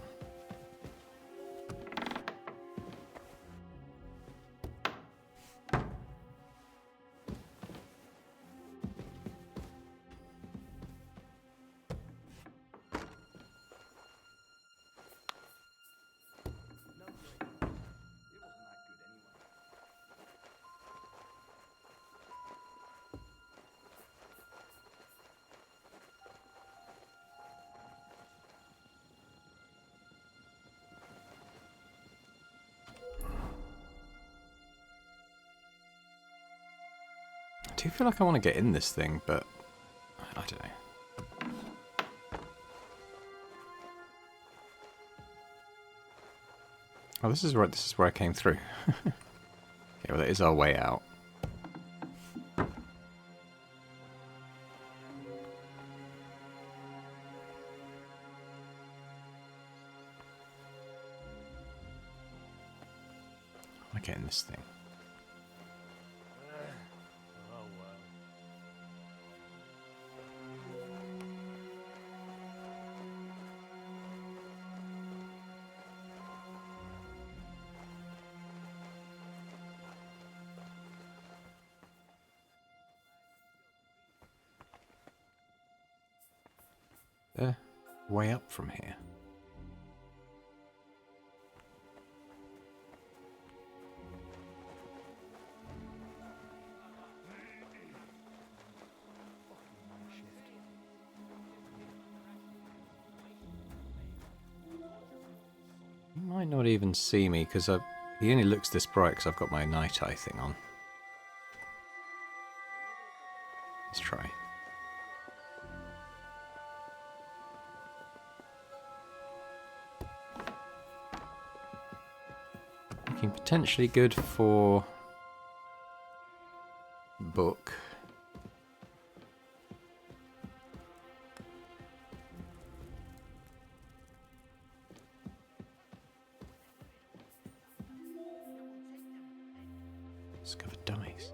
I do feel like I want to get in this thing, but I don't know. Oh, this is right. This is where I came through. Okay, well, that is our way out. I get in this thing. Way up from here. You might not even see me because He only looks this bright because I've got my night eye thing on. Let's try. Looking potentially good for book. Discovered dummies.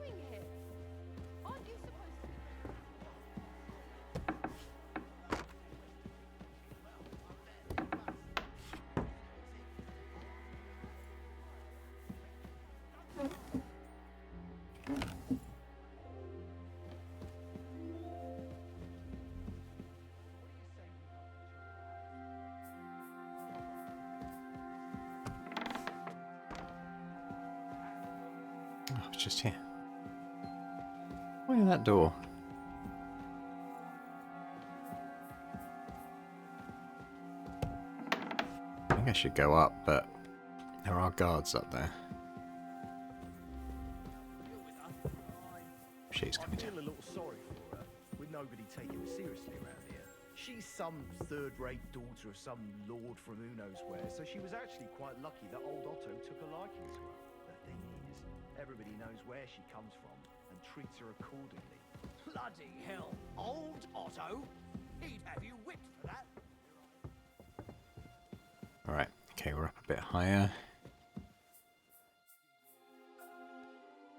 Oh, it's just here. Why that door? I think I should go up, but there are guards up there. She's coming down. I feel a little sorry for her, with nobody taking her seriously around here. She's some third-rate daughter of some lord from who knows where, so she was actually quite lucky that old Otto took a liking to her. The thing is, everybody knows where she comes from and treats her accordingly. Bloody hell. Old Otto? He'd have you whipped for that. Alright, okay, we're up a bit higher.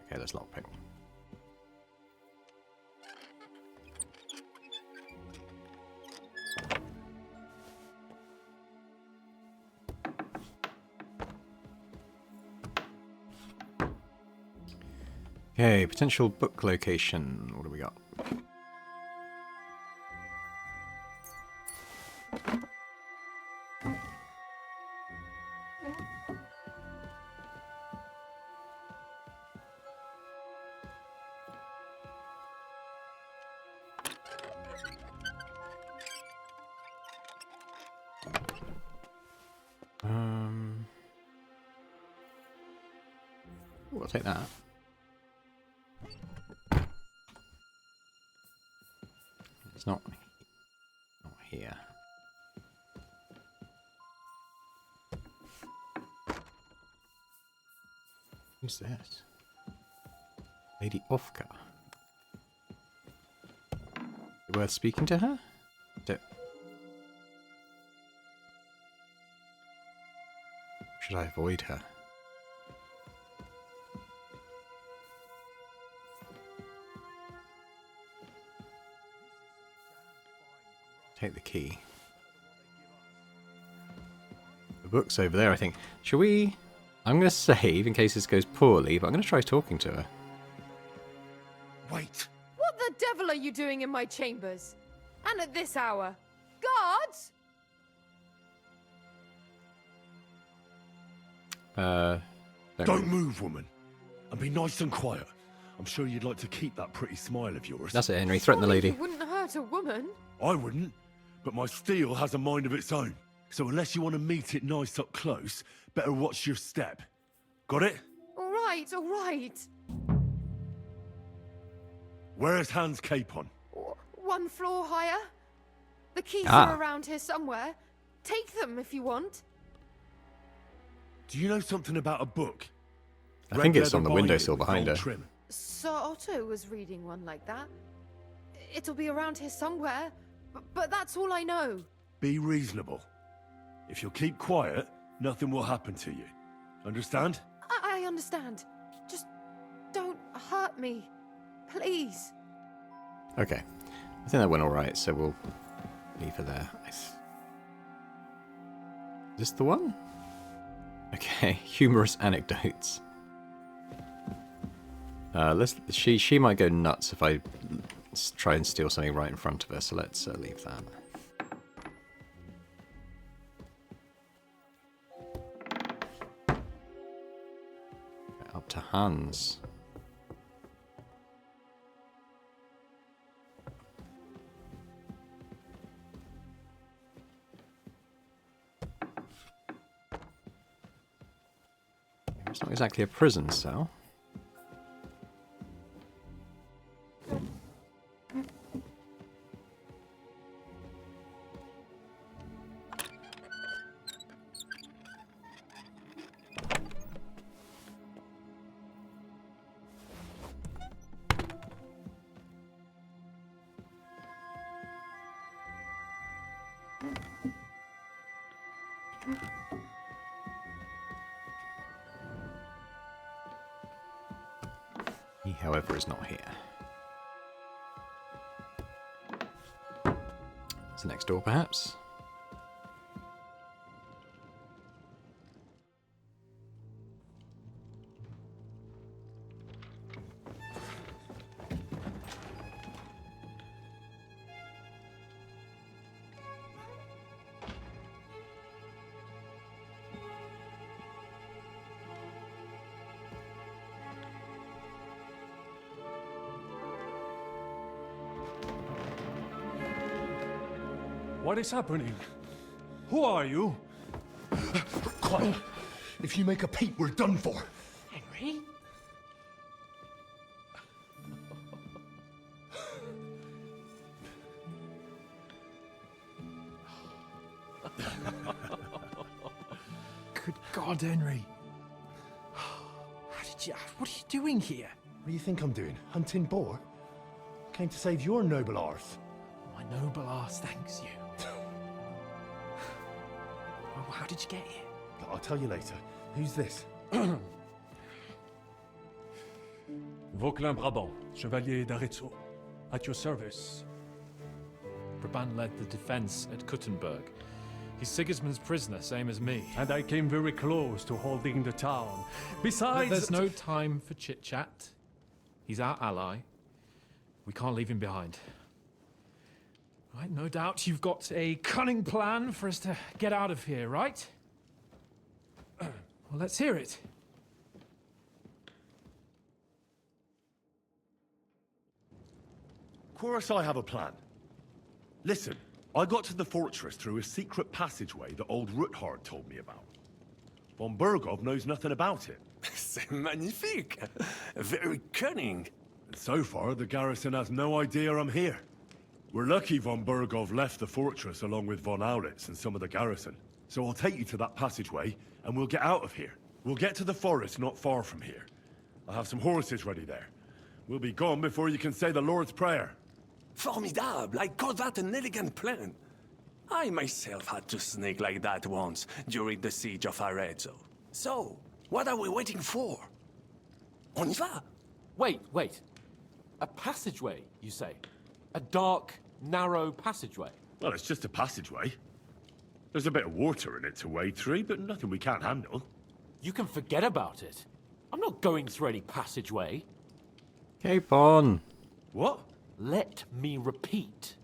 Okay, let's lockpick. Okay, potential book location. What do we got? Ooh, I'll take that. It's not here. Who's this? Lady Ofka. Is it worth speaking to her? Should I avoid her? Take the key. The book's over there, I think. Shall we... I'm going to save in case this goes poorly, but I'm going to try talking to her. Wait! What the devil are you doing in my chambers? And at this hour? Guards? Don't move, woman. And be nice and quiet. I'm sure you'd like to keep that pretty smile of yours. That's it, Henry. Threaten the lady. You wouldn't hurt a woman. I wouldn't. But my steel has a mind of its own. So unless you want to meet it nice up close, better watch your step. Got it? All right, all right. Where's Hans Capon? One floor higher. The keys are around here somewhere. Take them if you want. Do you know something about a book? I think it's on the windowsill behind her. Trim. Sir Otto was reading one like that. It'll be around here somewhere, but that's all I know. Be reasonable. If you'll keep quiet, nothing will happen to you. Understand? I understand. Just don't hurt me. Please. Okay. I think that went alright, so we'll leave her there. Is this the one? Okay, humorous anecdotes. She might go nuts if I try and steal something right in front of her, so let's leave that. Up to Hans. It's not exactly a prison cell. He, however, is not here. It's next door, perhaps? What is happening? Who are you? Quiet. If you make a peep, we're done for. Henry? Good God, Henry. What are you doing here? What do you think I'm doing? Hunting boar? Came to save your noble arse. My noble arse thanks you. Well, how did you get here? I'll tell you later. Who's this? Vauquelin Brabant, Chevalier d'Arezzo. At your service. Brabant led the defense at Kuttenberg. He's Sigismund's prisoner, same as me. And I came very close to holding the town. Besides... There's no time for chit-chat. He's our ally. We can't leave him behind. Right, no doubt you've got a cunning plan for us to get out of here, right? Well, let's hear it. Of course I have a plan. Listen, I got to the fortress through a secret passageway that old Ruthard told me about. Von Burgov knows nothing about it. C'est magnifique! Very cunning. And so far, the garrison has no idea I'm here. We're lucky von Burgov left the fortress along with von Aulitz and some of the garrison. So I'll take you to that passageway, and we'll get out of here. We'll get to the forest not far from here. I'll have some horses ready there. We'll be gone before you can say the Lord's Prayer. Formidable! I call that an elegant plan. I myself had to sneak like that once during the siege of Arezzo. So, what are we waiting for? On y va! Wait. A passageway, you say? A dark, narrow passageway? Well, it's just a passageway. There's a bit of water in it to wade through, but nothing we can't handle. You can forget about it. I'm not going through any passageway. Capon. What? Let me repeat.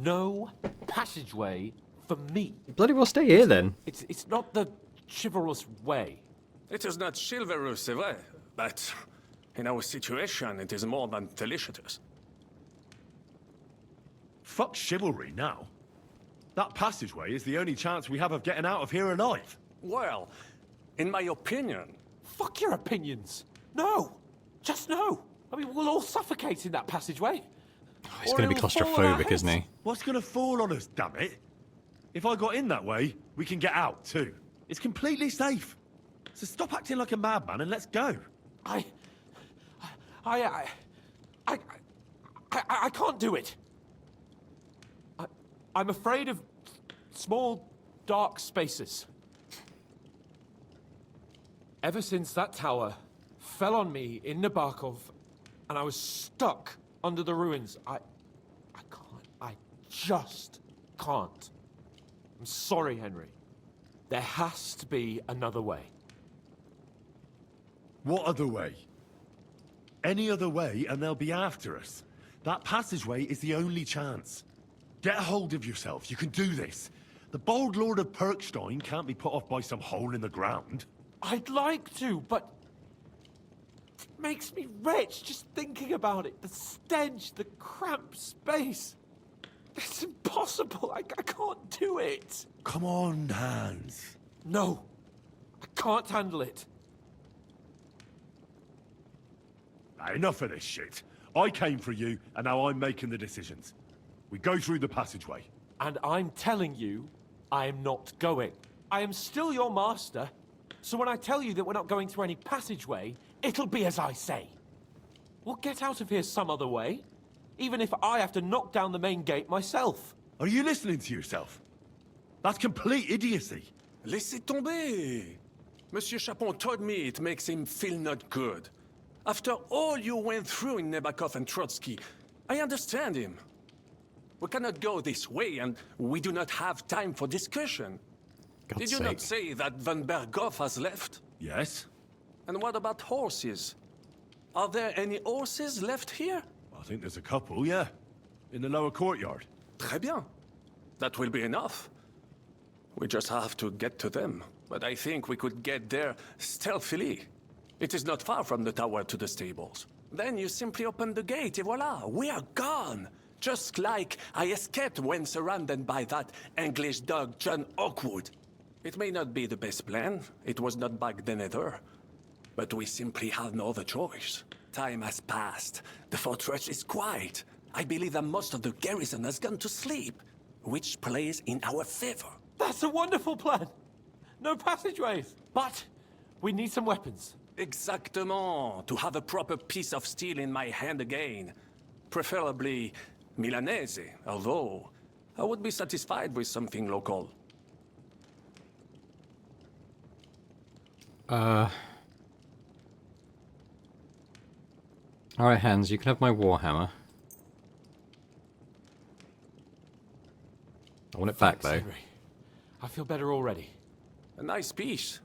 No passageway for me. You bloody well stay here then. It's not the chivalrous way. It is not chivalrous, c'est vrai, but in our situation, it is more than delicious. Fuck chivalry now. That passageway is the only chance we have of getting out of here alive. Well, in my opinion... Fuck your opinions. No. Just no. I mean, we'll all suffocate in that passageway. Oh, he's going to be claustrophobic, isn't he? What's going to fall on us, damn it? If I got in that way, we can get out, too. It's completely safe. So stop acting like a madman and let's go. I can't do it. I'm afraid of small, dark spaces. Ever since that tower fell on me in Nabokov, and I was stuck under the ruins, I can't. I just can't. I'm sorry, Henry. There has to be another way. What other way? Any other way and they'll be after us. That passageway is the only chance. Get a hold of yourself. You can do this. The bold Lord of Perkstein can't be put off by some hole in the ground. I'd like to, but it makes me wretched just thinking about it. The stench, the cramped space. It's impossible. I can't do it. Come on, Hans. No, I can't handle it. Enough of this shit. I came for you, and now I'm making the decisions. We go through the passageway. And I'm telling you, I am not going. I am still your master, so when I tell you that we're not going through any passageway, it'll be as I say. We'll get out of here some other way, even if I have to knock down the main gate myself. Are you listening to yourself? That's complete idiocy. Laissez tomber. Monsieur Capon told me it makes him feel not good. After all you went through in Nebakov and Trotsky, I understand him. We cannot go this way, and we do not have time for discussion. Did you not say that Van Berghoff has left? Yes. And what about horses? Are there any horses left here? I think there's a couple, yeah. In the lower courtyard. Très bien. That will be enough. We just have to get to them. But I think we could get there stealthily. It is not far from the tower to the stables. Then you simply open the gate, et voila, we are gone. Just like I escaped when surrounded by that English dog John Oakwood. It may not be the best plan. It was not back then either. But we simply have no other choice. Time has passed. The fortress is quiet. I believe that most of the garrison has gone to sleep, which plays in our favor. That's a wonderful plan. No passageways. But we need some weapons. Exactement. To have a proper piece of steel in my hand again. Preferably Milanese, although I would be satisfied with something local. Alright, Hans, you can have my warhammer. I want it back, though. Henry. I feel better already. A nice piece.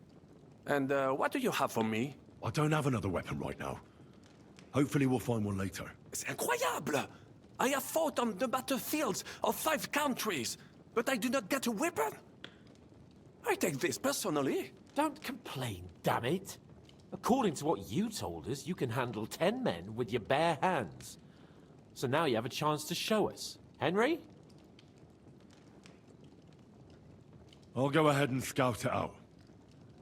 And what do you have for me? I don't have another weapon right now. Hopefully we'll find one later. C'est incroyable! I have fought on the battlefields of 5 countries, but I do not get a weapon. I take this personally. Don't complain, damn it. According to what you told us, you can handle 10 men with your bare hands. So now you have a chance to show us. Henry? I'll go ahead and scout it out.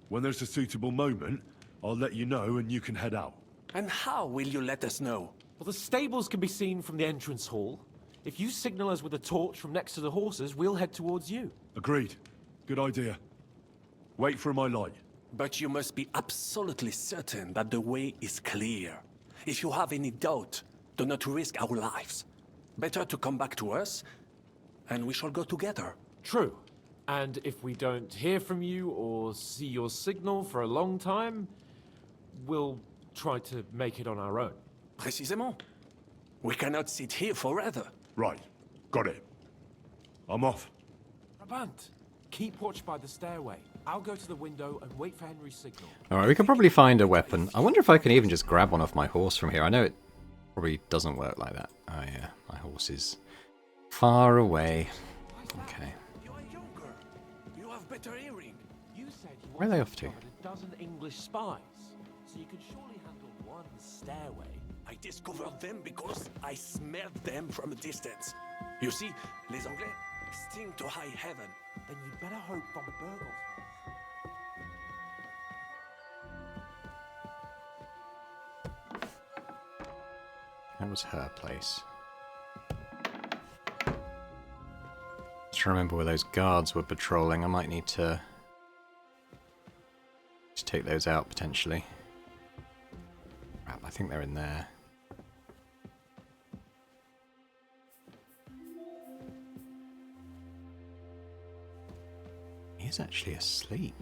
When there's a suitable moment, I'll let you know and you can head out. And how will you let us know? Well, the stables can be seen from the entrance hall. If you signal us with a torch from next to the horses, we'll head towards you. Agreed. Good idea. Wait for my light. But you must be absolutely certain that the way is clear. If you have any doubt, do not risk our lives. Better to come back to us, and we shall go together. True. And if we don't hear from you or see your signal for a long time, we'll try to make it on our own. Précisément. We cannot sit here forever. Right. Got it. I'm off. Brabant, keep watch by the stairway. I'll go to the window and wait for Henry's signal. Alright, we can probably find a weapon. I wonder if I can even just grab one off my horse from here. I know it probably doesn't work like that. Oh yeah, my horse is far away. Okay. You are younger. You have better hearing. You said you Where are they off to? a dozen English spies, so you could surely handle one stairway. I discovered them because I smelled them from a distance. You see, les Anglais sting to high heaven. Then you'd better hope von Berghoff. That was her place. Just remember where those guards were patrolling. I might need to just take those out potentially. Crap, I think they're in there. He's actually asleep.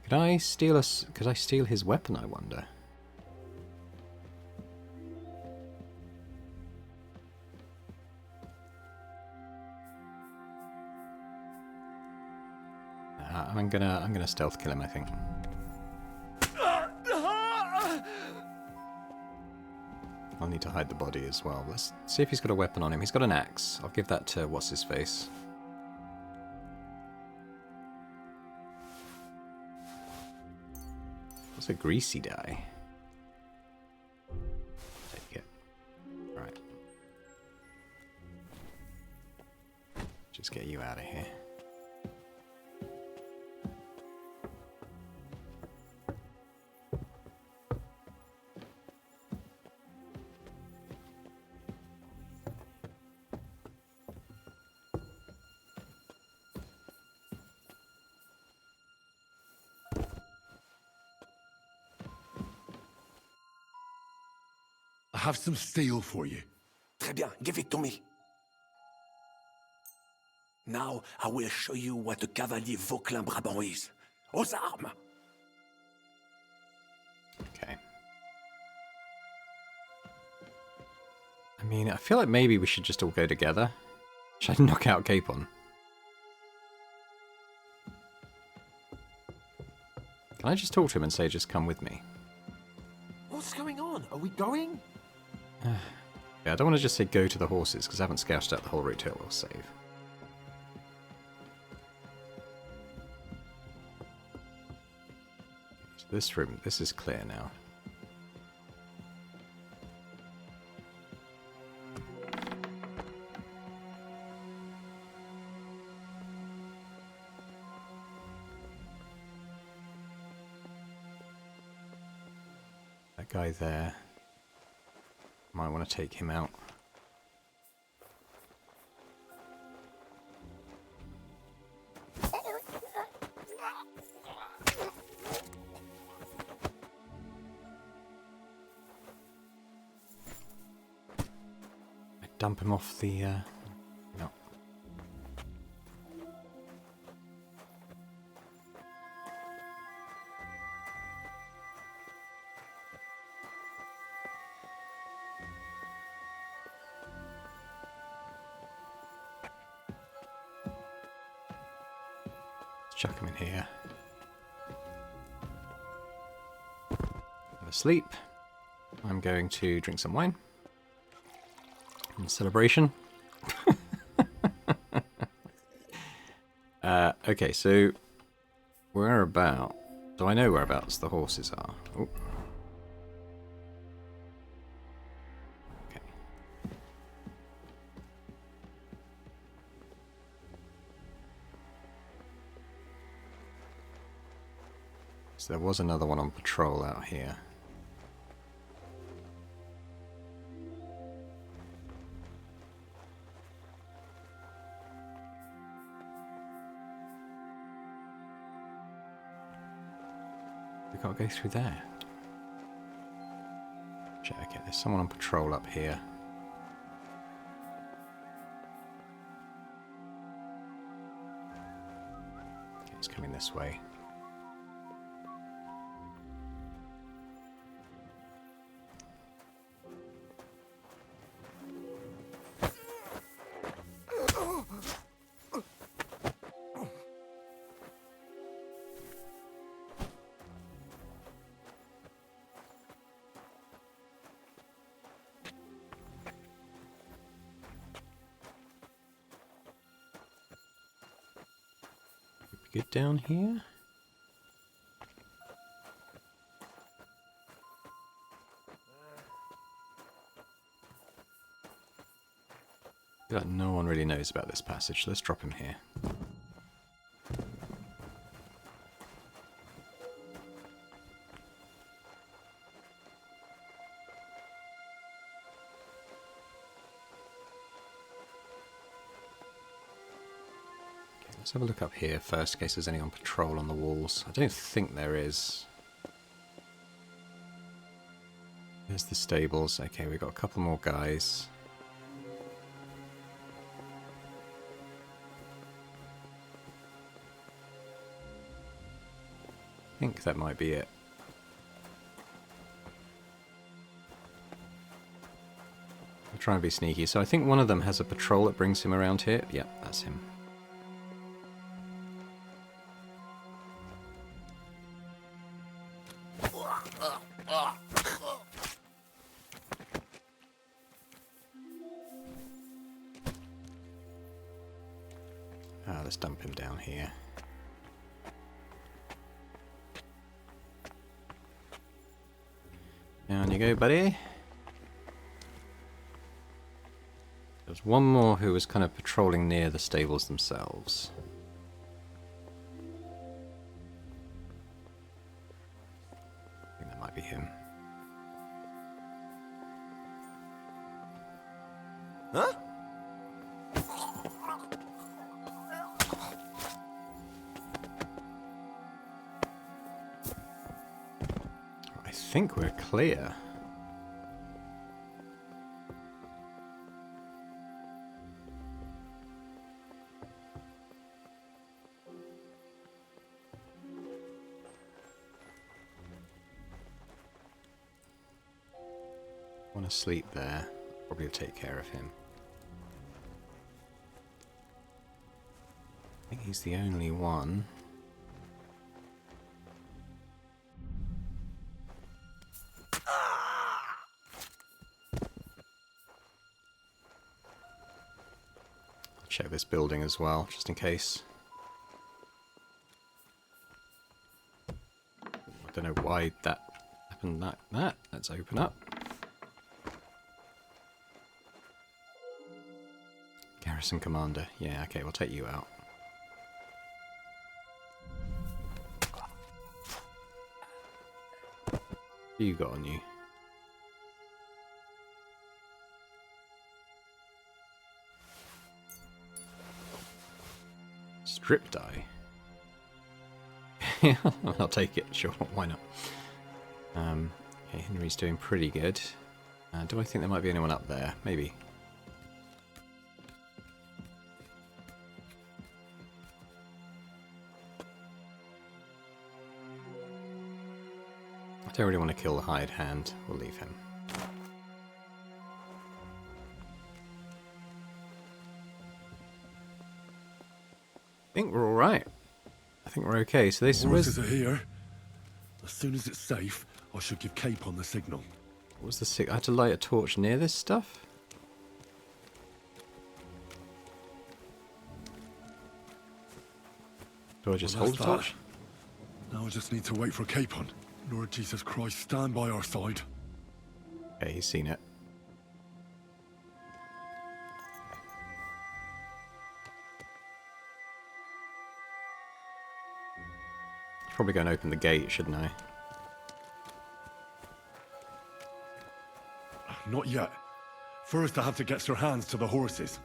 Could I steal his weapon, I wonder? I'm gonna stealth kill him, I think. I'll need to hide the body as well. Let's see if he's got a weapon on him. He's got an axe. I'll give that to what's-his-face. What's a greasy dye? Take it. Right. Let's get you out of here. I have some steel for you. Très bien, give it to me. Now I will show you what a cavalier Vauclin-Brabant is. Aux armes! Okay. I mean, I feel like maybe we should just all go together. Should I knock out Capon? Can I just talk to him and say, just come with me? What's going on? Are we going? Yeah, I don't want to just say go to the horses, because I haven't scouted out the whole route till we'll save. So this room, this is clear now. That guy there. Might want to take him out. Dump him off the, no. Chuck him in here. Have a sleep. I'm going to drink some wine. In celebration. Okay, so whereabout? Do I know whereabouts the horses are? Oh. Okay. So there was another one on patrol out here. We can't go through there. Okay, there's someone on patrol up here. Okay, it's coming this way. Get down here. I feel like no one really knows about this passage. Let's drop him here. Let's have a look up here first, in case there's any on patrol on the walls. I don't think there is. There's the stables. Okay, we've got a couple more guys. I think that might be it. I'll try and be sneaky. So I think one of them has a patrol that brings him around here. Yep, that's him. Let's dump him down here. Down you go, buddy. Still There's one more who was kind of patrolling near the stables themselves. I think that might be him. Huh? I think we're clear. Want to sleep there. Probably take care of him. I think he's the only one. Check this building as well, just in case. I don't know why that happened like that. Let's open up. Garrison Commander. Yeah, okay, we'll take you out. What you got on you? Strip die? Yeah, I'll take it, sure, why not? Okay, Henry's doing pretty good. Do I think there might be anyone up there? Maybe. I don't really want to kill the hired hand. We'll leave him. I think we're alright. I think we're okay. So this Horses are here. As soon as it's safe, I should give Capon the signal. What was the signal? I had to light a torch near this stuff? Do I just hold the torch? Now I just need to wait for Capon. Lord Jesus Christ, stand by our side. Okay, he's seen it. Probably go and open the gate, shouldn't I? Not yet. First I have to get Sir Hans to the horses.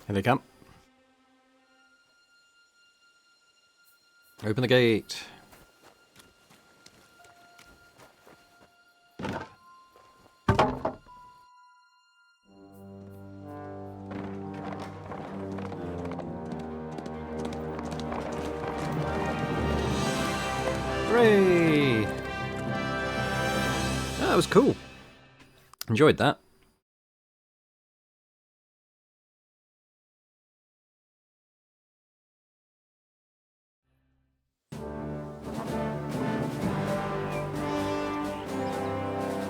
Here they come. Open the gate. Hooray! That was cool. Enjoyed that.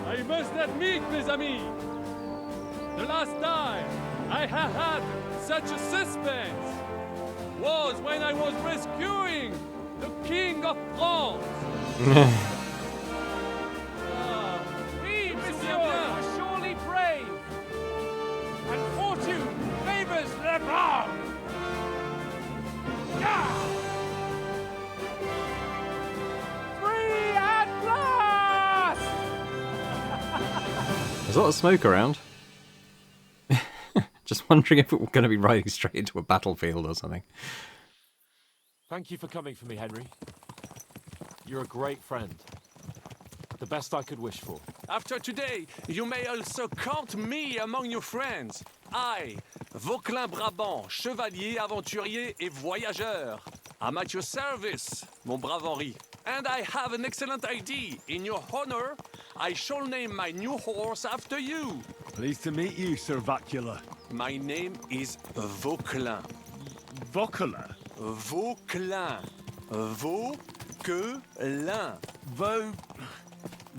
I must admit, mes amis, the last time I have had such a suspense was when I was rescuing the King of France. We, monsieur, are surely brave, and fortune favors the brave. Free at last! There's a lot of smoke around. Just wondering if we're going to be riding straight into a battlefield or something. Thank you for coming for me, Henry. You're a great friend. The best I could wish for. After today, you may also count me among your friends. I, Vauquelin Brabant, chevalier, aventurier et voyageur. I'm at your service, mon brave Henri. And I have an excellent idea. In your honor, I shall name my new horse after you. Pleased to meet you, Sir Vacula. My name is Vauquelin. Vauquelin? Vauquelin. Vauquelin.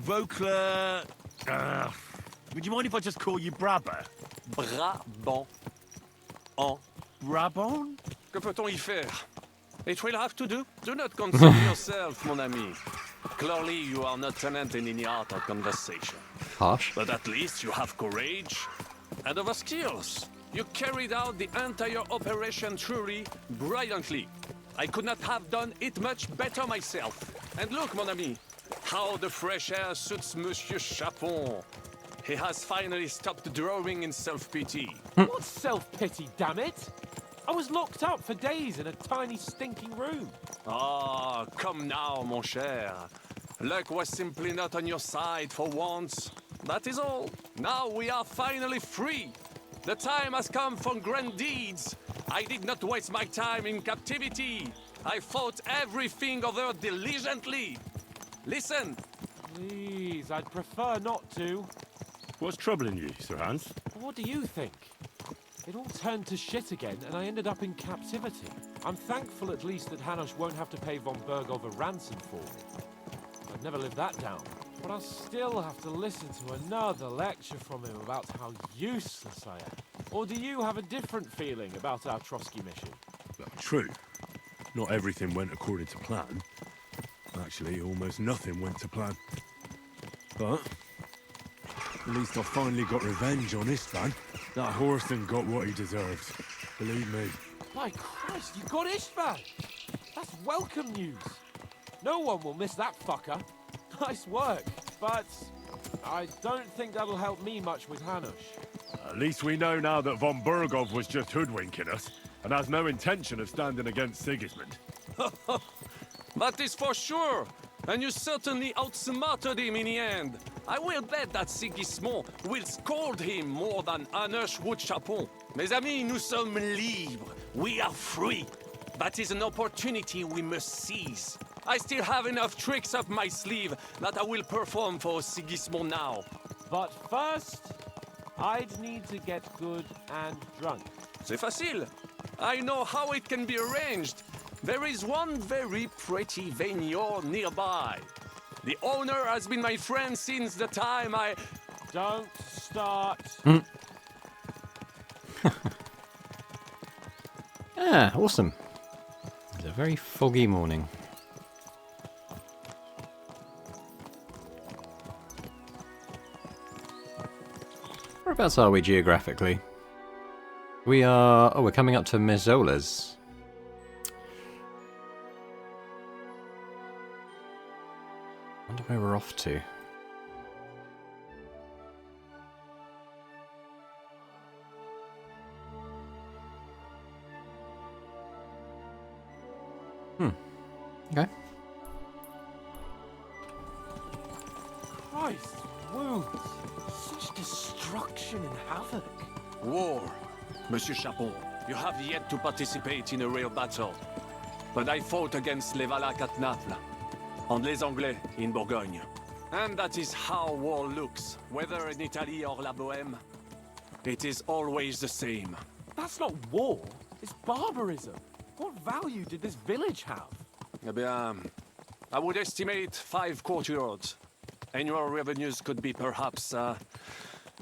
Vauquelin. Would you mind if I just call you Brabber? Brabant. En. Brabant? Que peut-on y faire? It will have to do. Do not concern yourself, mon ami. Clearly, you are not talented in the art of conversation. Harsh. But at least you have courage and other skills. You carried out the entire operation truly brilliantly. I could not have done it much better myself. And look, mon ami, how the fresh air suits Monsieur Capon. He has finally stopped drawing in self-pity. What self-pity, damn it? I was locked up for days in a tiny stinking room. Ah, come now, mon cher. Luck was simply not on your side for once. That is all. Now we are finally free. The time has come for grand deeds. I did not waste my time in captivity. I fought everything over diligently. Listen. Please, I'd prefer not to. What's troubling you, Sir Hans? What do you think? It all turned to shit again, and I ended up in captivity. I'm thankful at least that Hanush won't have to pay von Bergov a ransom for me. I'd never live that down. But I'll still have to listen to another lecture from him about how useless I am. Or do you have a different feeling about our Trotsky mission? Well, true. Not everything went according to plan. Actually, almost nothing went to plan. But at least I finally got revenge on Istvan. That Horson got what he deserved. Believe me. My Christ, you got Istvan! That's welcome news. No one will miss that fucker. Nice work, but I don't think that'll help me much with Hanush. At least we know now that von Bergov was just hoodwinking us and has no intention of standing against Sigismund. That is for sure. And you certainly outsmarted him in the end. I will bet that Sigismund will scold him more than Hanush would Capon. Mes amis, nous sommes libres. We are free. That is an opportunity we must seize. I still have enough tricks up my sleeve that I will perform for Sigismund now. But first, I'd need to get good and drunk. C'est facile. I know how it can be arranged. There is one very pretty vineyard nearby. The owner has been my friend since the time I... Don't start. Awesome. It's a very foggy morning. Whereabouts are we geographically? We are... Oh, we're coming up to Mezola's. Wonder where we're off to. Okay. Christ, wounds. Such destruction and havoc. War. Monsieur Capon, you have yet to participate in a real battle. But I fought against les Valaques at Naples, and les Anglais in Bourgogne. And that is how war looks, whether in Italy or La Bohème. It is always the same. That's not war, it's barbarism. What value did this village have? Eh bien, I would estimate 5 courtyards. Annual revenues could be perhaps,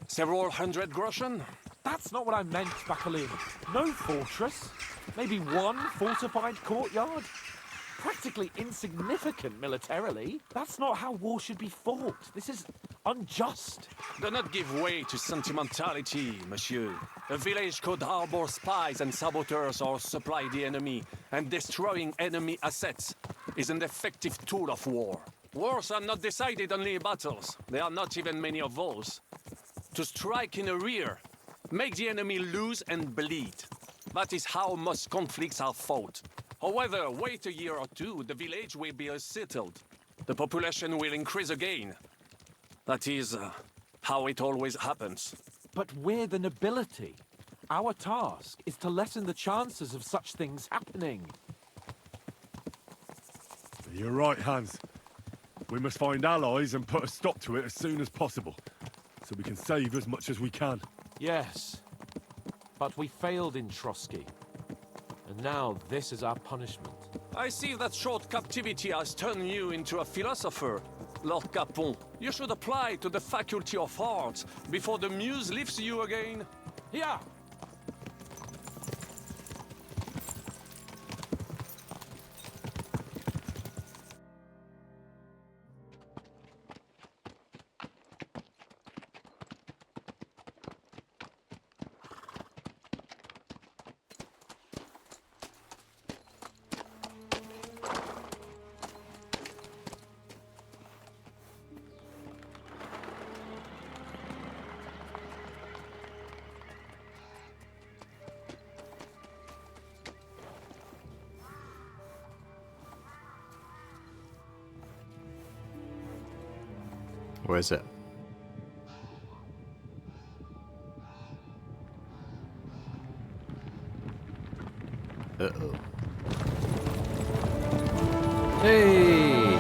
several hundred groschen. That's not what I meant, Bacalin. No fortress. Maybe one fortified courtyard. Practically insignificant militarily. That's not how war should be fought. This is unjust. Do not give way to sentimentality, monsieur. A village could harbor spies and saboteurs or supply the enemy, and destroying enemy assets is an effective tool of war. Wars are not decided only in battles. There are not even many of those. To strike in the rear, make the enemy lose and bleed. That is how most conflicts are fought. However, wait a year or two, the village will be settled. The population will increase again. That is how it always happens. But we're the nobility. Our task is to lessen the chances of such things happening. You're right, Hans. We must find allies and put a stop to it as soon as possible, so we can save as much as we can. Yes, but we failed in Trotsky. And now this is our punishment. I see that short captivity has turned you into a philosopher, Lord Capon. You should apply to the Faculty of Arts before the muse lifts you again. Yeah. Or is it? Uh-oh. Hey!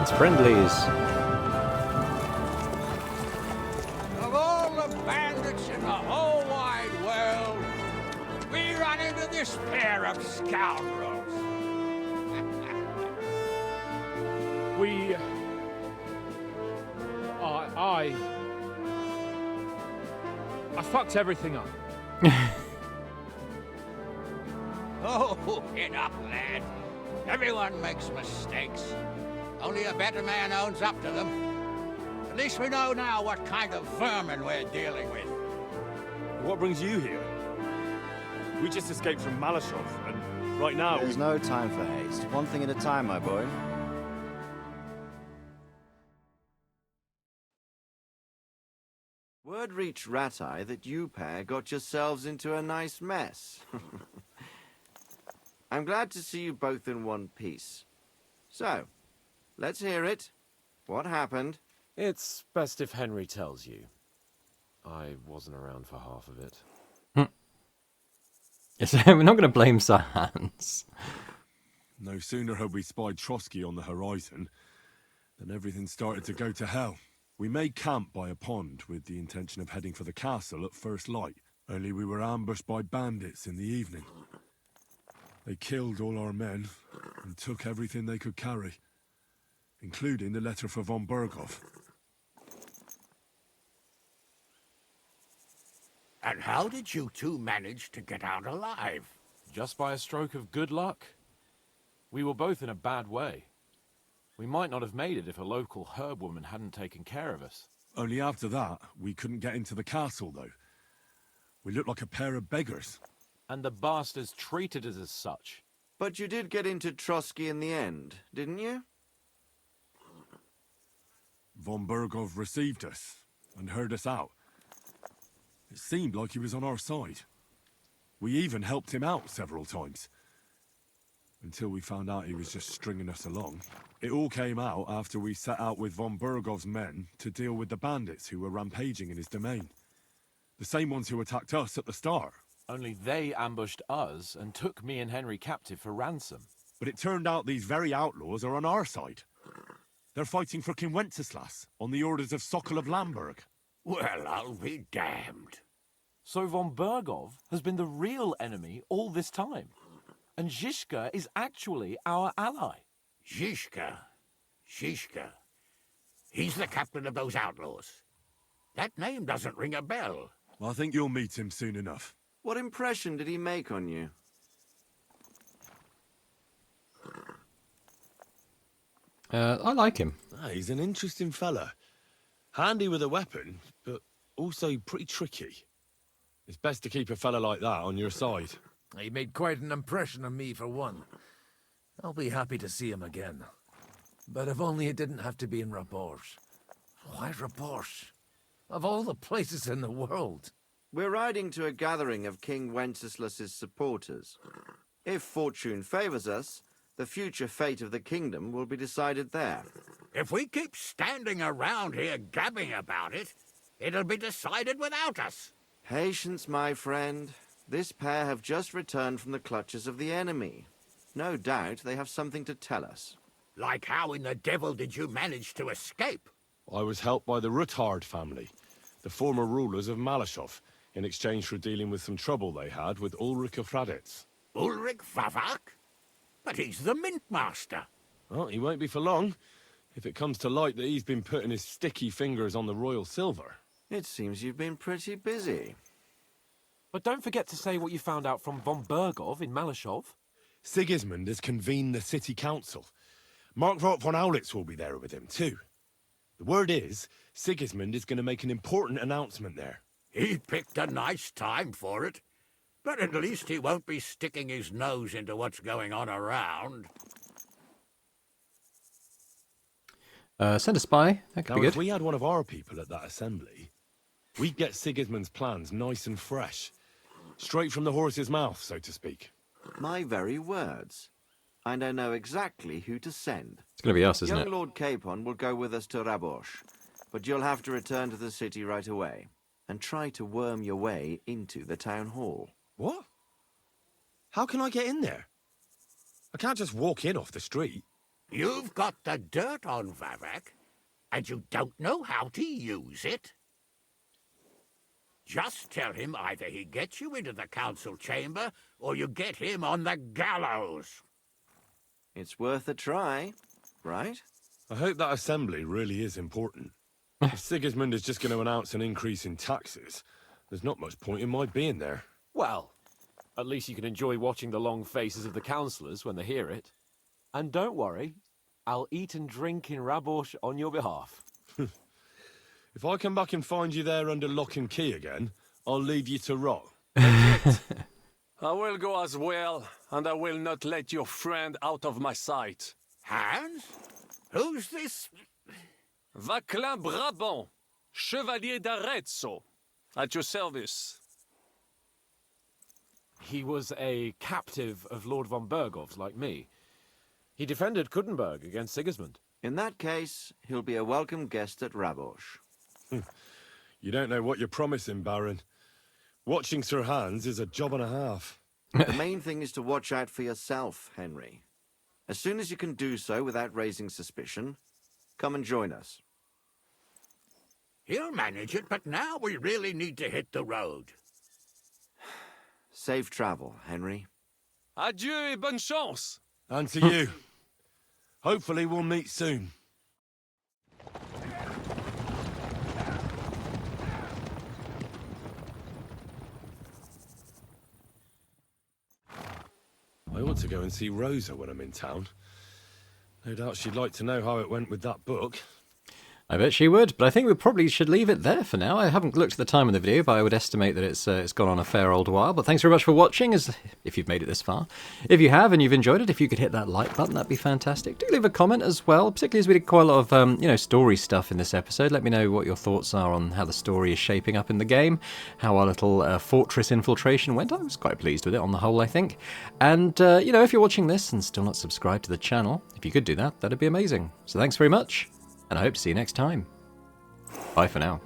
It's friendlies. Of all the bandits in the whole wide world, we run into this pair of scoundrels. We... I fucked everything up. Oh, get up, lad. Everyone makes mistakes. Only a better man owns up to them. At least we know now what kind of vermin we're dealing with. What brings you here? We just escaped from Malashov, and right now... There's no time for haste. One thing at a time, my boy. Word reached Rat-Eye that you pair got yourselves into a nice mess. I'm glad to see you both in one piece. So, let's hear it. What happened? It's best if Henry tells you. I wasn't around for half of it. Yes, we're not going to blame Sir Hans. No sooner had we spied Trotsky on the horizon than everything started to go to hell. We made camp by a pond with the intention of heading for the castle at first light, only we were ambushed by bandits in the evening. They killed all our men and took everything they could carry, including the letter for von Berghoff. And how did you two manage to get out alive? Just by a stroke of good luck. We were both in a bad way. We might not have made it if a local herb woman hadn't taken care of us. Only after that, we couldn't get into the castle, though. We looked like a pair of beggars. And the bastards treated us as such. But you did get into Trotsky in the end, didn't you? Von Berghoff received us and heard us out. It seemed like he was on our side. We even helped him out several times. Until we found out he was just stringing us along. It all came out after we set out with von Berghoff's men to deal with the bandits who were rampaging in his domain. The same ones who attacked us at the start. Only they ambushed us and took me and Henry captive for ransom. But it turned out these very outlaws are on our side. They're fighting for King Wenceslas on the orders of Sokol of Lamberg. Well, I'll be damned. So von Berghoff has been the real enemy all this time. And Zizka is actually our ally. Zizka? He's the captain of those outlaws. That name doesn't ring a bell. I think you'll meet him soon enough. What impression did he make on you? I like him. He's an interesting fella. Handy with a weapon, but also pretty tricky. It's best to keep a fella like that on your side. He made quite an impression on me, for one. I'll be happy to see him again. But if only it didn't have to be in Rapors. Why Rapors? Of all the places in the world. We're riding to a gathering of King Wenceslas's supporters. If fortune favors us, the future fate of the kingdom will be decided there. If we keep standing around here gabbing about it, it'll be decided without us. Patience, my friend. This pair have just returned from the clutches of the enemy. No doubt they have something to tell us. Like how in the devil did you manage to escape? I was helped by the Ruthard family, the former rulers of Malashov, in exchange for dealing with some trouble they had with Ulrich of Raditz. Ulrich Vavak? But he's the mint master. Well, he won't be for long, if it comes to light that he's been putting his sticky fingers on the royal silver. It seems you've been pretty busy. But don't forget to say what you found out from von Berghoff in Malashov. Sigismund has convened the city council. Markvart von Aulitz will be there with him, too. The word is, Sigismund is going to make an important announcement there. He picked a nice time for it. But at least he won't be sticking his nose into what's going on around. Send a spy. That could Now, be if good. we had one of our people at that assembly, we'd get Sigismund's plans nice and fresh. Straight from the horse's mouth, so to speak. My very words. and I know exactly who to send. It's going to be us, isn't Young it? Lord Capon will go with us to Rabosh, but you'll have to return to the city right away and try to worm your way into the town hall. What? How can I get in there? I can't just walk in off the street. You've got the dirt on Vavak, and you don't know how to use it? Just tell him either he gets you into the council chamber, or you get him on the gallows. It's worth a try, right? I hope that assembly really is important. If Sigismund is just going to announce an increase in taxes, there's not much point in my being there. Well, at least you can enjoy watching the long faces of the councillors when they hear it. And don't worry, I'll eat and drink in Rabosh on your behalf. If I come back and find you there under lock and key again, I'll leave you to rot. I will go as well, and I will not let your friend out of my sight. Hans? Who's this? Vaclin Brabant, Chevalier d'Arezzo, at your service. He was a captive of Lord von Bergov's, like me. He defended Kuttenberg against Sigismund. In that case, he'll be a welcome guest at Rabosh. You don't know what you're promising, Baron. Watching Sir Hans is a job and a half. The main thing is to watch out for yourself, Henry. As soon as you can do so without raising suspicion, come and join us. He'll manage it, but now we really need to hit the road. Safe travel, Henry. Adieu et bonne chance. And to you. Hopefully we'll meet soon. I ought to go and see Rosa when I'm in town. No doubt she'd like to know how it went with that book. I bet she would, but I think we probably should leave it there for now. I haven't looked at the time in the video, but I would estimate that it's gone on a fair old while. But thanks very much for watching, if you've made it this far. If you have and you've enjoyed it, if you could hit that like button, that'd be fantastic. Do leave a comment as well, particularly as we did quite a lot of story stuff in this episode. Let me know what your thoughts are on how the story is shaping up in the game, how our little fortress infiltration went. I was quite pleased with it on the whole, I think. And if you're watching this and still not subscribed to the channel, if you could do that, that'd be amazing. So thanks very much. And I hope to see you next time. Bye for now.